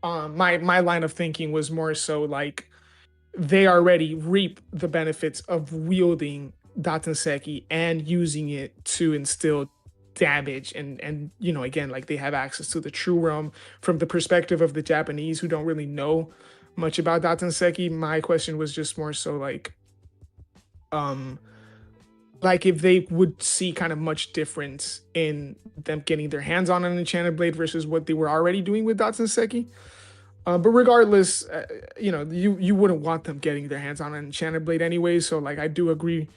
My line of thinking was more so like they already reap the benefits of wielding Datanseki and using it to instill damage and again, like they have access to the true realm from the perspective of the Japanese who don't really know much about Datanseki. My question was just more so um like if they would see kind of much difference in them getting their hands on an enchanted blade versus what they were already doing with Datanseki. But regardless, you wouldn't want them getting their hands on an enchanted blade anyway. So like I do agree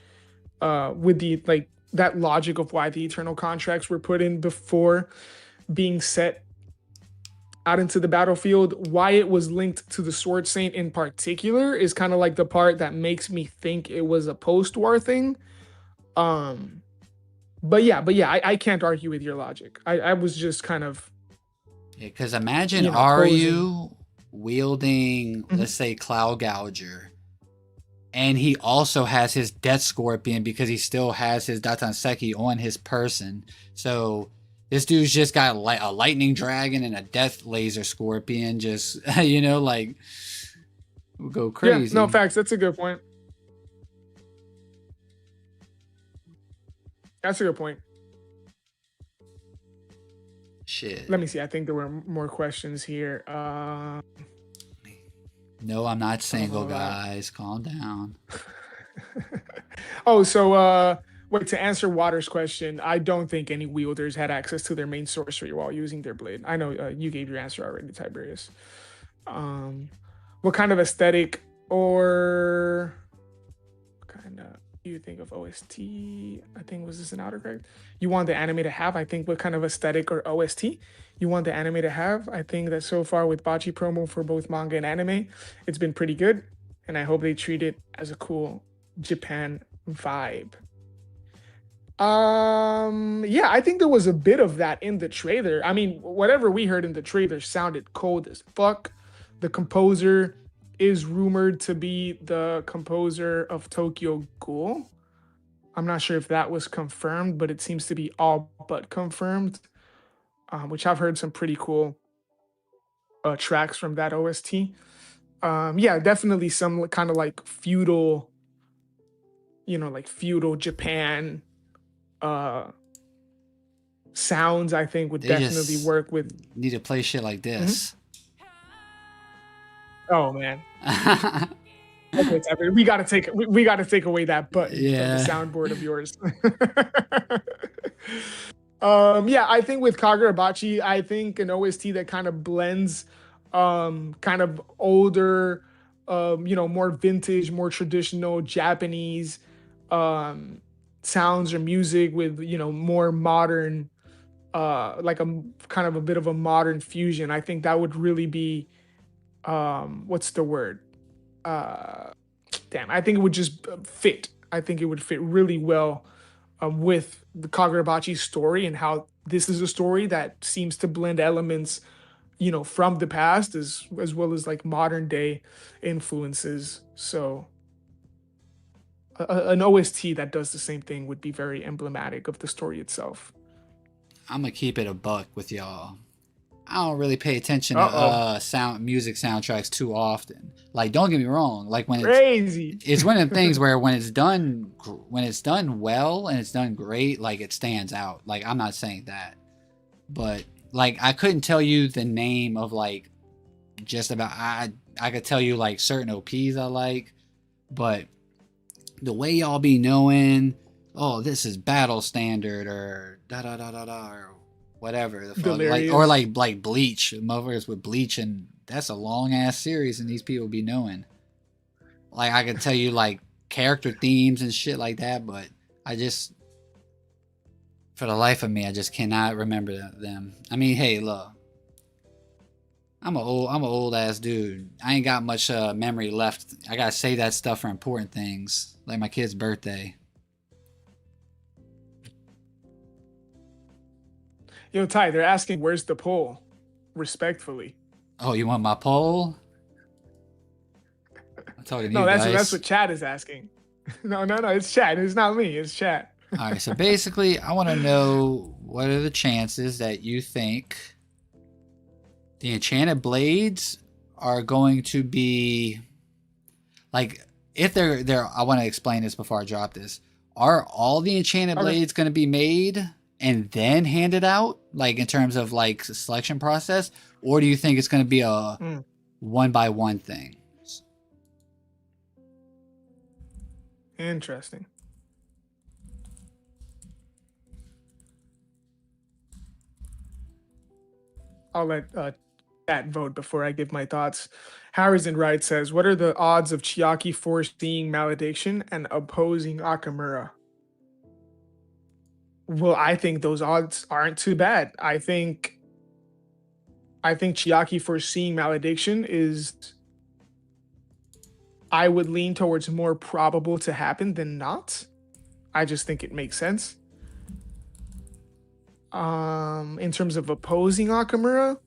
with the like that logic of why the eternal contracts were put in before being set out into the battlefield. Why it was linked to the Sword Saint in particular is kind of like the part that makes me think it was a post-war thing. Um, but yeah, I can't argue with your logic. I was just kind of Because imagine are posing. you wielding, let's Mhm. say, Cloud Gouger, and he also has his Death Scorpion because he still has his Datanseki on his person. So this dude's just got a lightning dragon and a death laser scorpion. Just like go Yeah, no crazy. facts. That's a good point. That's a good point. Shit. Let me see. I think there were more questions here. No, I'm not Blah, single, blah, blah. guys. Calm down. Oh, so wait, to answer Water's question, I don't think any wielders had access to their main sorcery while using their blade. I know you gave your answer already, Tiberius. Um, what kind of aesthetic or kind of you think of OST? I think was this an autocorrect? You want the anime to have? I think what kind of aesthetic or OST you want the anime to have? I think that so far with Bachi promo for both manga and anime, it's been pretty good, and I hope they treat it as a cool Japan vibe. Yeah, I think there was a bit of that in the trailer. I mean, whatever we heard in the trailer sounded cold as fuck. The composer is rumored to be the composer of Tokyo Ghoul. I'm not sure if that was confirmed, but it seems to be all but confirmed. Which I've heard some pretty cool tracks from that OST. Yeah, definitely some kind of like feudal, like feudal Japan uh sounds. I think would They definitely just work with. need to play shit like Mhm. this. Oh man. Okay, Tevin, we gotta take away that button from the Yeah. soundboard of yours. Yeah, I think with Kagurabachi, I think an OST that kind of blends kind of older, more vintage, more traditional Japanese um sounds or music with, more modern like a kind of a bit of a modern fusion. I think that would really be what's the word? Uh damn, I think it would just fit. I think it would fit really well with the Kagurabachi story and how this is a story that seems to blend elements, from the past as well as like modern day influences. So an OST that does the same thing would be very emblematic of the story itself. I'm gonna keep it a buck with y'all. I don't really pay attention to Uh oh, sound music soundtracks too often. Like, don't get me wrong. Like when crazy. it's one of the things where when it's done well and it's done great, like it stands out. Like I'm not saying that, but like I couldn't tell you the name of like just about I could tell you like certain OPs I like, but the way y'all be knowing, oh, this is battle standard or da da da da da or whatever the fuck, like or Delirious. like Bleach, motherfuckers with Bleach, and that's a long ass series, and these people be knowing. Like I could tell you like character themes and shit like that, but I just for the life of me, I just cannot remember them. I mean, hey, look, I'm a old ass dude. I ain't got much memory left. I gotta save that stuff for important things, like my kid's birthday. Yo, Ty, they're asking where's the poll? Respectfully. Oh, you want my poll? I'm talking to No, you that's guys. what Chad is asking. No, it's Chad. It's not me. It's Chad. All right, so basically, I want to know what are the chances that you think the enchanted blades are going to be like if they're I want to explain this before I drop this. Are all the enchanted Okay. blades going to be made and then handed out like in terms of like selection process, or do you think it's going to be a Mm, one by one thing? interesting. I'll let Chat vote before I give my thoughts. Harrison Wright says, "What are the odds of Chiaki foreseeing malediction and opposing Akamura?" Well, I think those odds aren't too bad. I think Chiaki foreseeing malediction is, I would lean towards more probable to happen than not. I just think it makes sense. In terms of opposing Akamura,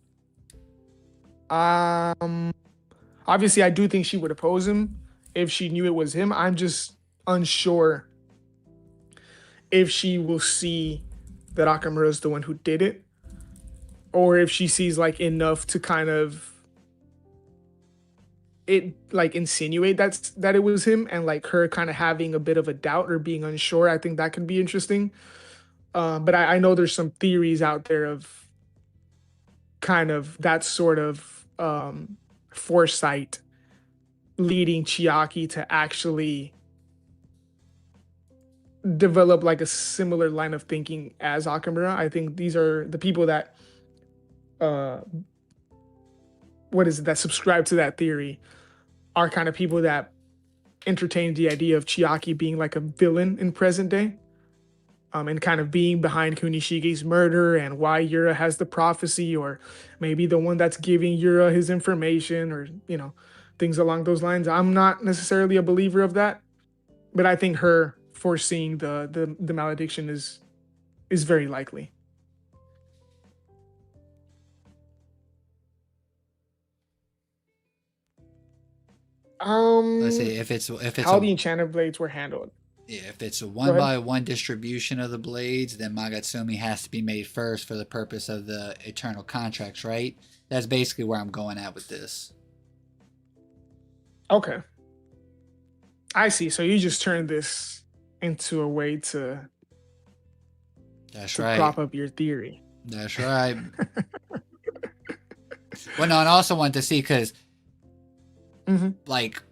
um, obviously I do think she would oppose him if she knew it was him. I'm just unsure if she will see that Akamura is the one who did it, or if she sees like enough to kind of it like insinuate that it was him, and like her kind of having a bit of a doubt or being unsure. I think that could be interesting. But I know there's some theories out there of kind of that sort of foresight leading Chiaki to actually develop like a similar line of thinking as Akamura. I think these are the people that uh what is it, that subscribe to that theory are kind of people that entertain the idea of Chiaki being like a villain in present day. And kind of being behind Kunishige's murder and why Yura has the prophecy, or maybe the one that's giving Yura his information, or things along those lines. I'm not necessarily a believer of that, but I think her foreseeing the malediction is very likely. Let's Um, say if it's how a the enchanted blades were handled. yeah, if it's a Go one ahead. by one distribution of the blades, then Magatsumi has to be made first for the purpose of the eternal contracts, right? That's basically where I'm going at with this. Okay, I see. So you just turned this into a way That's to right. prop up your theory. That's right. Well, no, and I also wanted to see because, Hmm. like,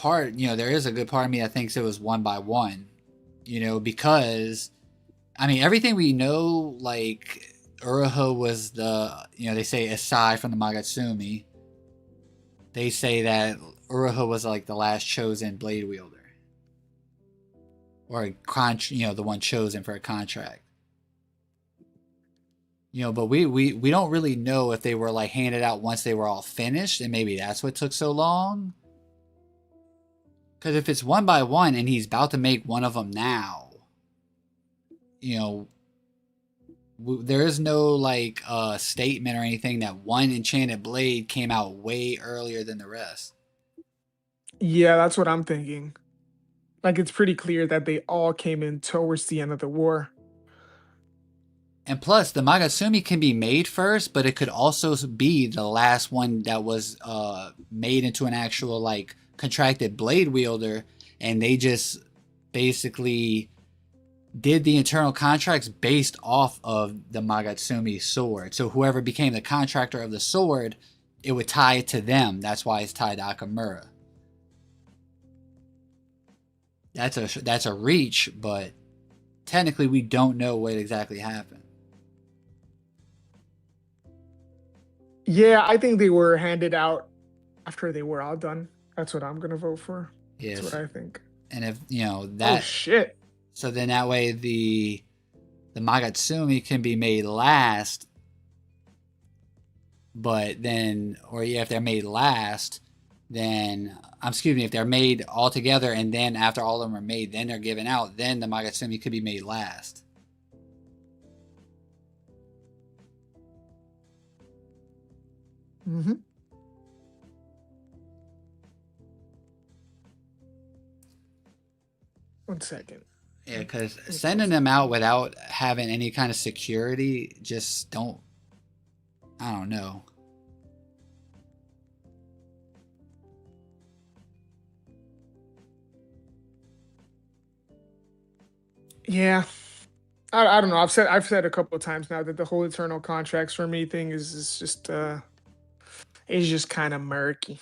there is a good part of me that thinks it was one by one, because, I mean, everything we know, like, Uruha was they say aside from the Magatsumi, they say that Uruha was, like, the last chosen blade wielder. Or, the one chosen for a contract. But we don't really know if they were like handed out once they were all finished, and maybe that's what took so long. Because if it's one by one and he's about to make one of them now, you know, there is no like statement or anything that one enchanted blade came out way earlier than the rest. Yeah, that's what I'm thinking. Like it's pretty clear that they all came in towards the end of the war. And plus, the Magatsumi can be made first, but it could also be the last one that was made into an actual like contracted blade wielder, and they just basically did the internal contracts based off of the Magatsumi sword. So whoever became the contractor of the sword, it would tie it to them. That's why it's tied to Akamura. That's a reach, but technically we don't know what exactly happened. Yeah, I think they were handed out after they were all done. That's what I'm gonna vote for. That's what Yes, I think. and if Oh that, shit. so then that way the Magatsumi can be made last but then, or yeah, if they're made last, then excuse me, if they're made all together and then after all of them are made, then they're given out, then the Magatsumi could be made last. Mm-hmm. One second. Yeah, because Let me sending close them that out page. without having any kind of security just don't. I don't know. Yeah. I don't know. I've said a couple of times now that the whole eternal contracts for me thing is just it's just kind of murky.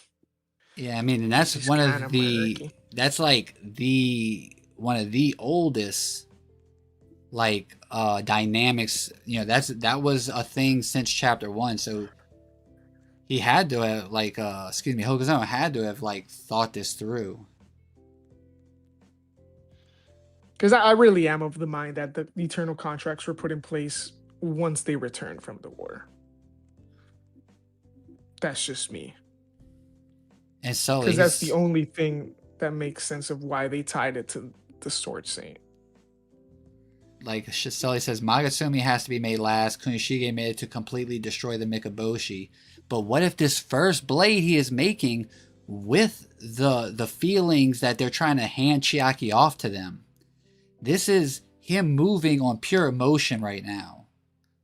Yeah, I mean, and It's that's just one kind of of the murky. that's like the one of the oldest like dynamics. You know, that was a thing since chapter one. So he had to have like excuse me, Hokusan had to have like thought this through. Because I really am of the mind that the eternal contracts were put in place once they returned from the war. That's just me. And Sully, Because that's the he's only thing that makes sense of why they tied it to the Sword Saint. like Sully says, Magasumi has to be made last. Kunishige made it to completely destroy the Mikaboshi. But what if this first blade he is making with the feelings that they're trying to hand Chiaki off to them? This is him moving on pure emotion right now.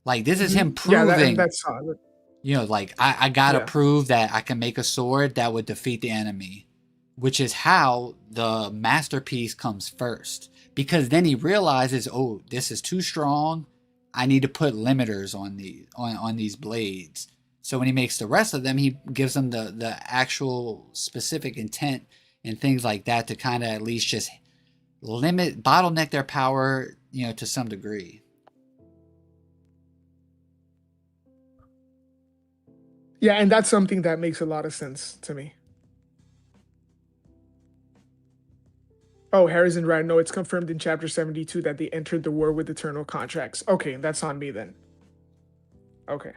Like this is him Yeah, proving, that's solid. you know, like I gotta Yeah. prove that I can make a sword that would defeat the enemy, which is how the masterpiece comes first. Because then he realizes, oh, this is too strong. I need to put limiters on these blades. So when he makes the rest of them, he gives them the actual specific intent and things like that to kind of at least just limit bottleneck their power, you know, to some degree. Yeah, and that's something that makes a lot of sense to me. Oh, Harrison, right. No, it's confirmed in chapter 72 that they entered the war with eternal contracts. Okay, that's on me then. Okay.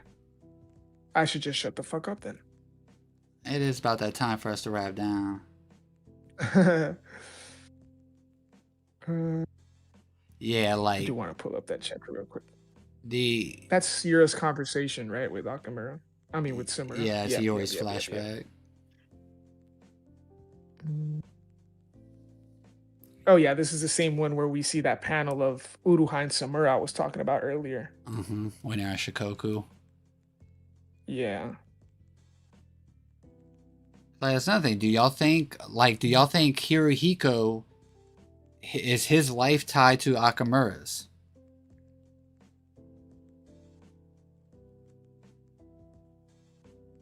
I should just shut the fuck up then. It is about that time for us to wrap down. uh, Yeah, I do like want to pull up that chapter real quick. the That's Sierra's conversation, right, with Akamura? I mean, with Simura. yeah, it's Yep, yep, Yori's yep, yep, yep. flashback. Mm. Oh, yeah, this is the same one where we see that panel of Uruha and Samura I was talking about earlier. When they're at Shikoku. Yeah. Like that's another thing. Do y'all think Hirohiko is his life tied to Akamura's?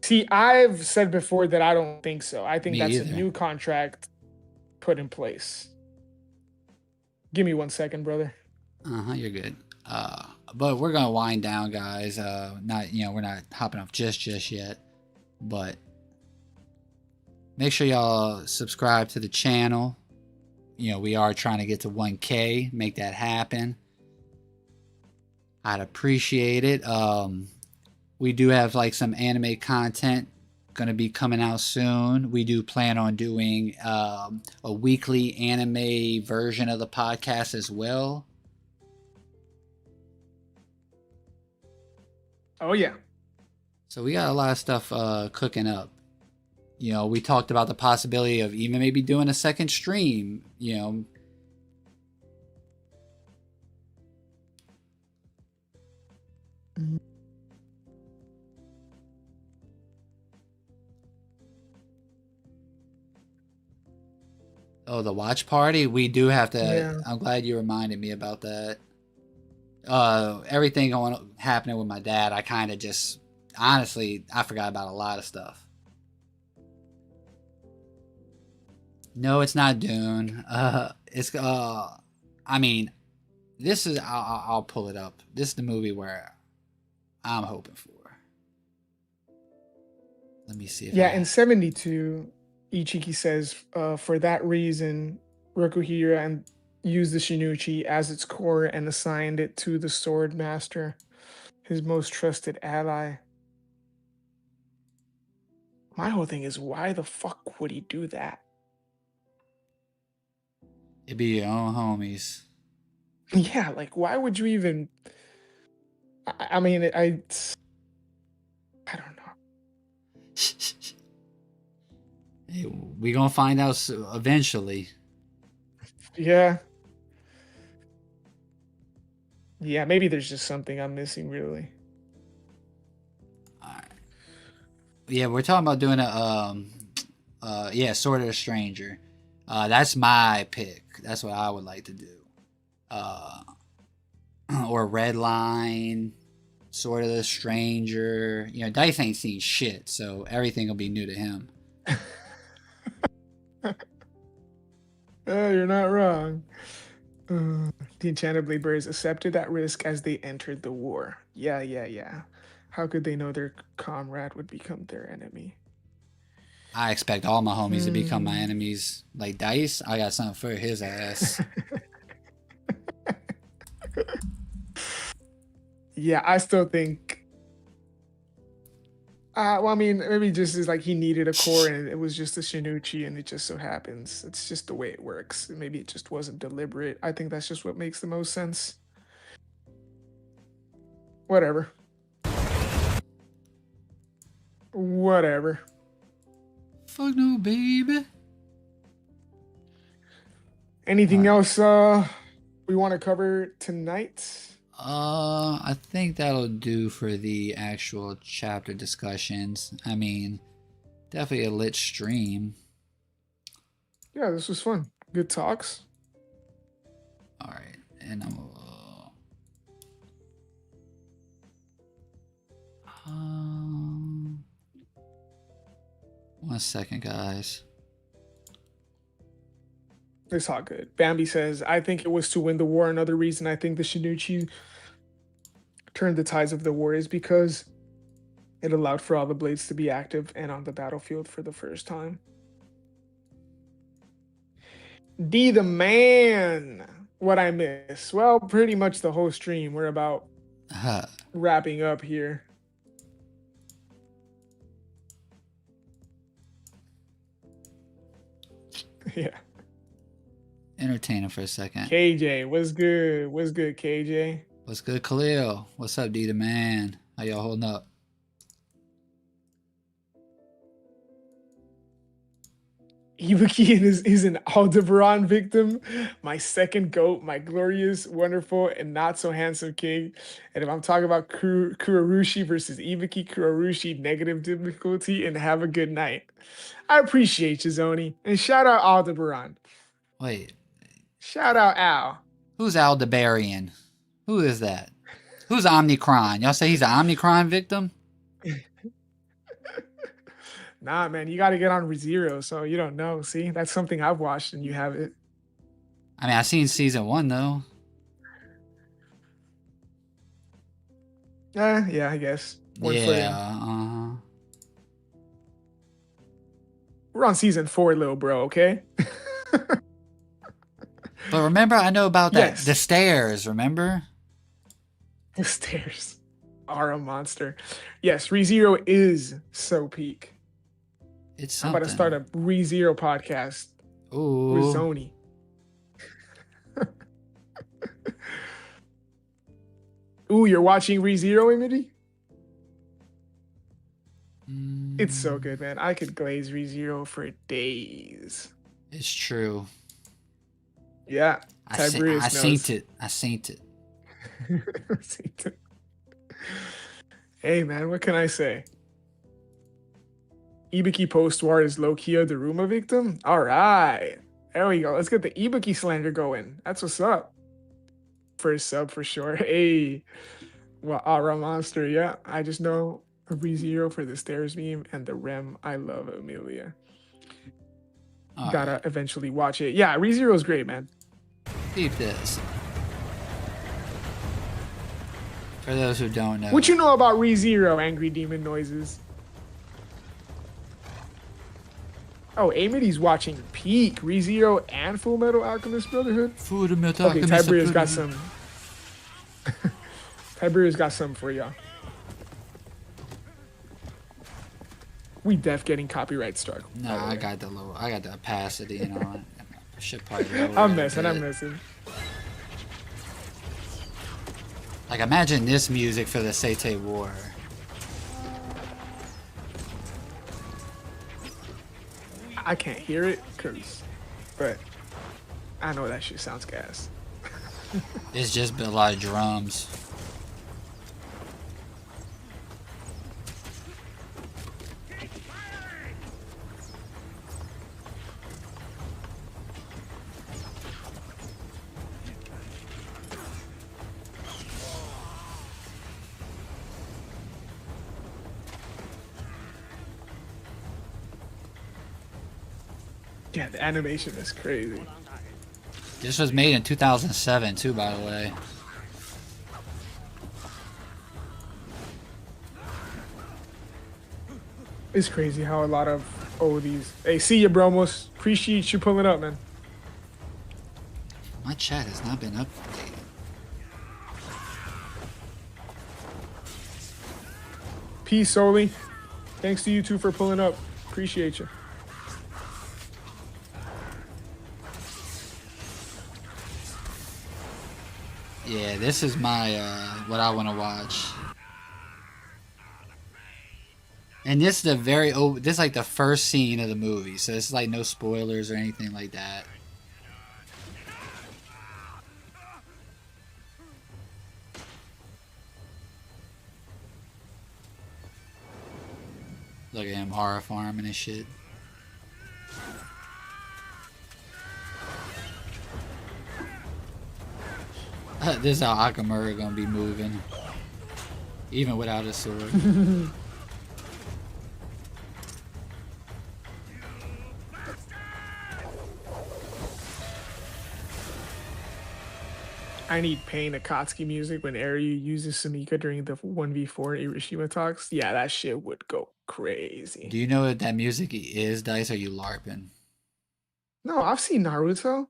See, I've said before that I don't think so. I think Me that's a either. new contract put in place. Give me 1 second, brother. You're good. But we're gonna wind down, guys. Not we're not hopping off just yet, but make sure y'all subscribe to the channel. You know, we are trying to get to 1K, make that happen. I'd appreciate it. We do have like some anime content going to be coming out soon. We do plan on doing a weekly anime version of the podcast as well. Oh, yeah. So we got a lot of stuff cooking up. You know, we talked about the possibility of even maybe doing a second stream. You know, Mhm. oh, the watch party. We do have to. Yeah. I'm glad you reminded me about that. Everything happening with my dad, I kind of just honestly I forgot about a lot of stuff. No, it's not Dune. It's I mean, this is I'll pull it up. This is the movie where I'm hoping for. Let me see if Yeah, I. in 72, Ichiki says, for that reason, Rokuhira and used the Shinuchi as its core and assigned it to the Sword Master, his most trusted ally. My whole thing is, why the fuck would he do that? It be your own homies. Yeah, like why would you even? I mean, I don't know. Hey, we gonna find out eventually. Yeah, yeah. Maybe there's just something I'm missing, really. Alright. Yeah, we're talking about doing a yeah, Sword of the Stranger. That's my pick. That's what I would like to do. Uh, or Red Line, Sword of the Stranger. You know, Dice ain't seen shit, so everything will be new to him. You're not wrong. The Enchanted Blade Bearers accepted that risk as they entered the war. Yeah, yeah, yeah. How could they know their comrade would become their enemy? I expect all my homies to become my Hmm. enemies. Like Dice, I got something for his ass. Yeah, I still think. Well, I mean, maybe just is like he needed a core and it was just a Shinuchi, and it just so happens. It's just the way it works. Maybe it just wasn't deliberate. I think that's just what makes the most sense. Whatever. Whatever. Fuck no, baby. Anything Alright. else we want to cover tonight? I think that'll do for the actual chapter discussions. I mean, definitely a lit stream. Yeah, this was fun. Good talks. Alright, and I'm. 1 second, guys. It's all good. Bambi says, I think it was to win the war. Another reason I think the Shinuchi turned the tides of the war is because it allowed for all the blades to be active and on the battlefield for the first time. D the man. What I miss? Well, pretty much the whole stream. We're about wrapping up here. Yeah. Entertain him for a second. KJ, what's good? What's good, KJ? What's good, Khalil? What's up, D the man? How y'all holding up? Ibuki is an Aldebaran victim, my second goat, my glorious, wonderful, and not so handsome king. And if I'm talking about Kurarushi versus Ibuki, Kurarushi, negative difficulty, and have a good night. I appreciate you, Zoni. And shout out Aldebaran. Wait, Shout out Al. who's Aldebarian? Who is that? Who's Omnicron? Y'all say he's an Omnicron victim? Nah, man, you got to get on ReZero, so you don't know. See, that's something I've watched and you haven't. I mean, I've seen season 1 though. Yeah, I guess. One foot in. Yeah. We're on season 4, little bro. Okay. But remember, I know about that. Yes. The stairs. Remember? The stairs are a monster. Yes, ReZero is so peak. It's something. I'm about to start a ReZero podcast with Ooh. Zoni. Ooh, you're watching ReZero, Emity? It's so good, man. I could glaze ReZero for days. It's true. Yeah. I seen it. I seen it. Hey, man, what can I say? Ibuki post-war is Lokia the Ruma victim? All right. There we go. Let's get the Ibuki slander going. That's what's up. First sub for sure. Hey. Well, Aura Monster, yeah. I just know ReZero for the stairs meme and the Rem. I love Amelia. Gotta eventually watch it. Yeah, ReZero is great, man. Keep this. For those who don't know. What you know about ReZero, Angry Demon Noises? Oh, Amity's watching Peak, ReZero, and Full Metal Alchemist Brotherhood. Full Metal Okay, Alchemist Tiberius got some. Tiberius got some for y'all. We def getting copyright struck, by Nah, the way. I got the opacity, you know. I should probably lower I'm it a messing. I'm bit. messing. Like imagine this music for the Seite War. I can't hear it, but I know that shit sounds gas. It's just a lot of drums. Yeah, the animation is crazy. This was made in 2007 too, by the way. It's crazy how a lot of these. Hey, see you, Bromos. Appreciate you pulling up, man. My chat has not been updated. Peace, Soli. Thanks to you two for pulling up. Appreciate you. Yeah, this is my what I want to watch. And this is the this is like the first scene of the movie, so it's like no spoilers or anything like that. Look at him horror farming and shit. This is how Akamura gonna be moving, even without a sword. I need Pain Akatsuki music when Airyu uses Sumika during the 1v4 Irishima talks. Yeah, that shit would go Do crazy. you know what that music is, Dice? Or are you LARPing? No, I've seen Naruto.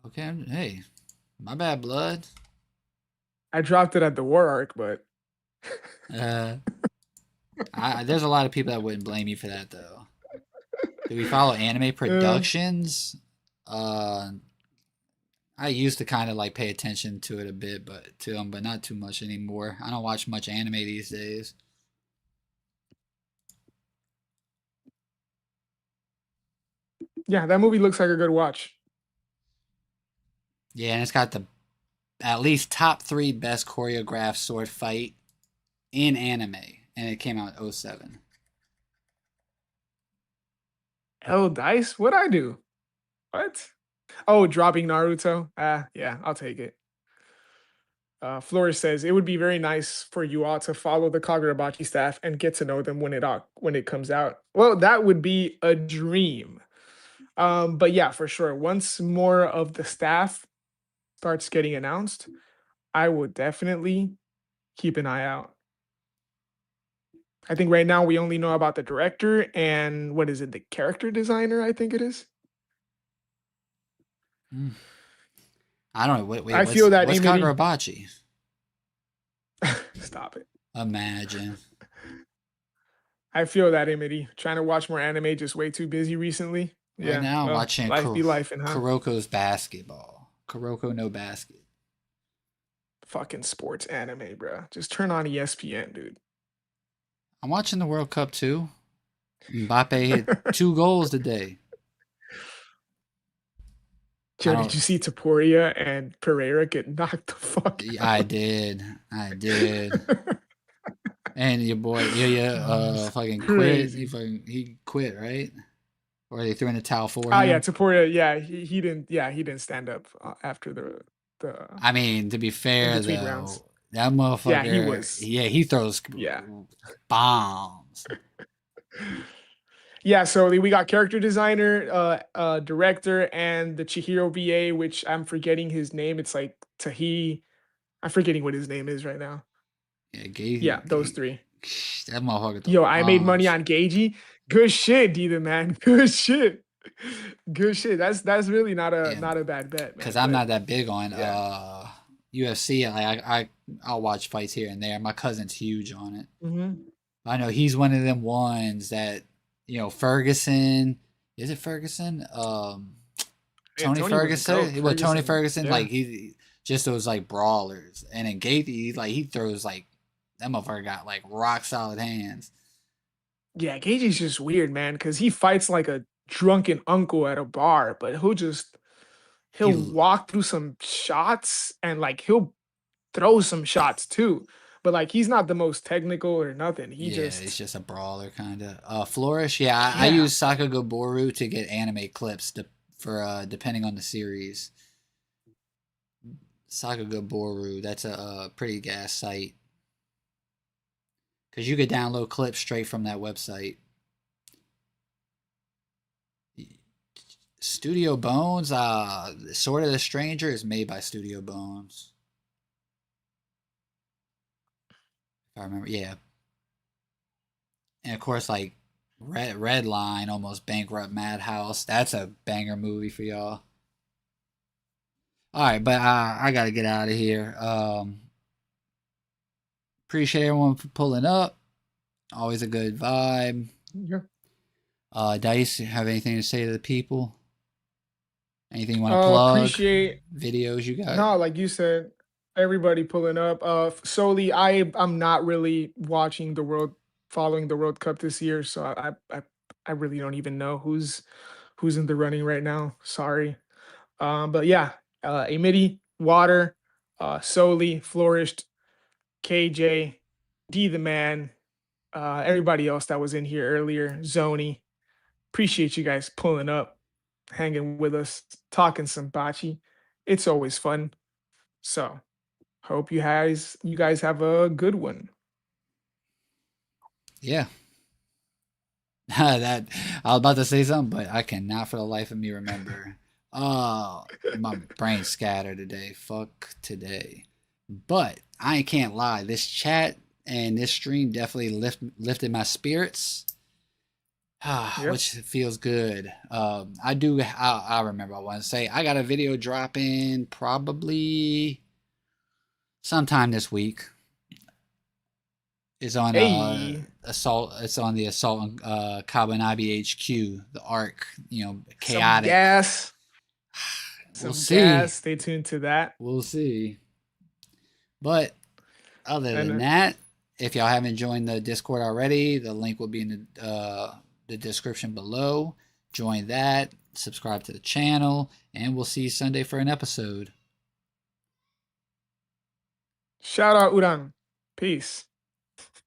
Okay, hey, my bad, blood. I dropped it at the war arc, but Uh, there's a lot of people that wouldn't blame you for that, though. Do we follow anime uh, productions? Uh, I used to kind of like pay attention to it a bit, but not too much anymore. I don't watch much anime these days. yeah, that movie looks like a good watch. Yeah, and it's got the at least top 3 best choreographed sword fight in anime, and it came out in '07. Hell, Dice, what'd I do? What? Oh, dropping Naruto. Ah, yeah, I'll take it. Flores says it would be very nice for you all to follow the Kagurabachi staff and get to know them when it comes out. Well, that would be a dream. But yeah, for sure. Once more of the staff starts getting announced, I will definitely keep an eye out. I think right now we only know about the director and what is it, the character designer, I think it is. Mm. I don't know. Wait, I feel that what's Imity. Kagurabachi? Stop it. Imagine. I feel that Imity. Trying to watch more anime, just way too busy recently. Right Yeah, now, I'm well, watching life be life, and huh? Kuroko's basketball. Kuroko no basket. Fucking sports anime, bro. Just turn on ESPN, dude. I'm watching the World Cup too. Mbappe hit 2 goals today. I Yo, did don't. you see Taporia and Pereira get knocked the fuck I out? did. I did. And your boy, fucking quit. Crazy. He quit, right? Or they threw in the towel for Ah, yeah, him. Taporia. Yeah, he didn't. Yeah, he didn't stand up after the I mean, to be in fair between rounds. though, that Yeah, he motherfucker, was. yeah, he throws Yeah. bombs. Yeah, so we got character designer, director, and the Chihiro VA, which I'm forgetting his name. It's like Tahi. I'm forgetting what his name is right now. Yeah, Yeah, those three. that motherfucker throw Yo, I made money bombs. on Gagey. Good shit, Dita, man. Good shit. Good shit. That's really Yeah, not a bad bet, because man. I'm But not that big on yeah. UFC. I'll watch fights here and there. My cousin's huge on it, Mhm. I know he's one of them ones that Ferguson. Is it Ferguson? Yeah, Tony Tony was a goat. Ferguson. Well, Tony Ferguson, Ferguson, yeah, like he just those like brawlers, and then Gaethje, like he throws like that motherfucker got like rock solid hands. yeah. Gagey's just weird, man, because he fights like a drunken uncle at a bar, but he'll He walk through some shots and like he'll throw some shots too. But like he's not the most technical or nothing. He Yeah, he's just just a brawler kind of. Flourish, yeah, I yeah. use Sakagoboru to get anime clips for depending on the series. Sakagoboru, that's a pretty gas site because you could download clips straight from that website. Studio Bones, Sword of the Stranger is made by Studio Bones. If I remember, yeah, and of course like Red Line, almost bankrupt Madhouse. That's a banger movie for y'all. All right, but I gotta get out of here. Appreciate everyone for pulling up. Always a good vibe. Yeah. Dice, have anything to say to the people? Anything you want to plug? Appreciate Videos you got? no, like you said, everybody pulling up. Solely, I'm not really watching following the World Cup this year, so I really don't even know who's in the running right now. Sorry. But yeah, Amity, Water, Solely, Flourished, KJ, D the Man, everybody else that was in here earlier, Zoni. Appreciate you guys pulling up, hanging with us, talking some bachi. It's always fun. So hope you guys have a good one. Yeah. That I was about to say something, but I cannot for the life of me remember. My brain's scattered today. Fuck today. But I can't lie. This chat and this stream definitely lifted my spirits. Yep. Which feels good. I do. I remember. I want to say I got a video dropping probably sometime this week. It's on Hey, assault. It's on the assault on Kabanabi HQ. The arc. some Chaotic. gas, We'll some gas. see. Stay tuned to that. We'll see. But other And than that, if y'all haven't joined the Discord already, the link will be in the description below. Join that. Subscribe to the channel, and we'll see you Sunday for an episode. shout out Uran. Peace.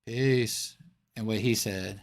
Peace. And what he said.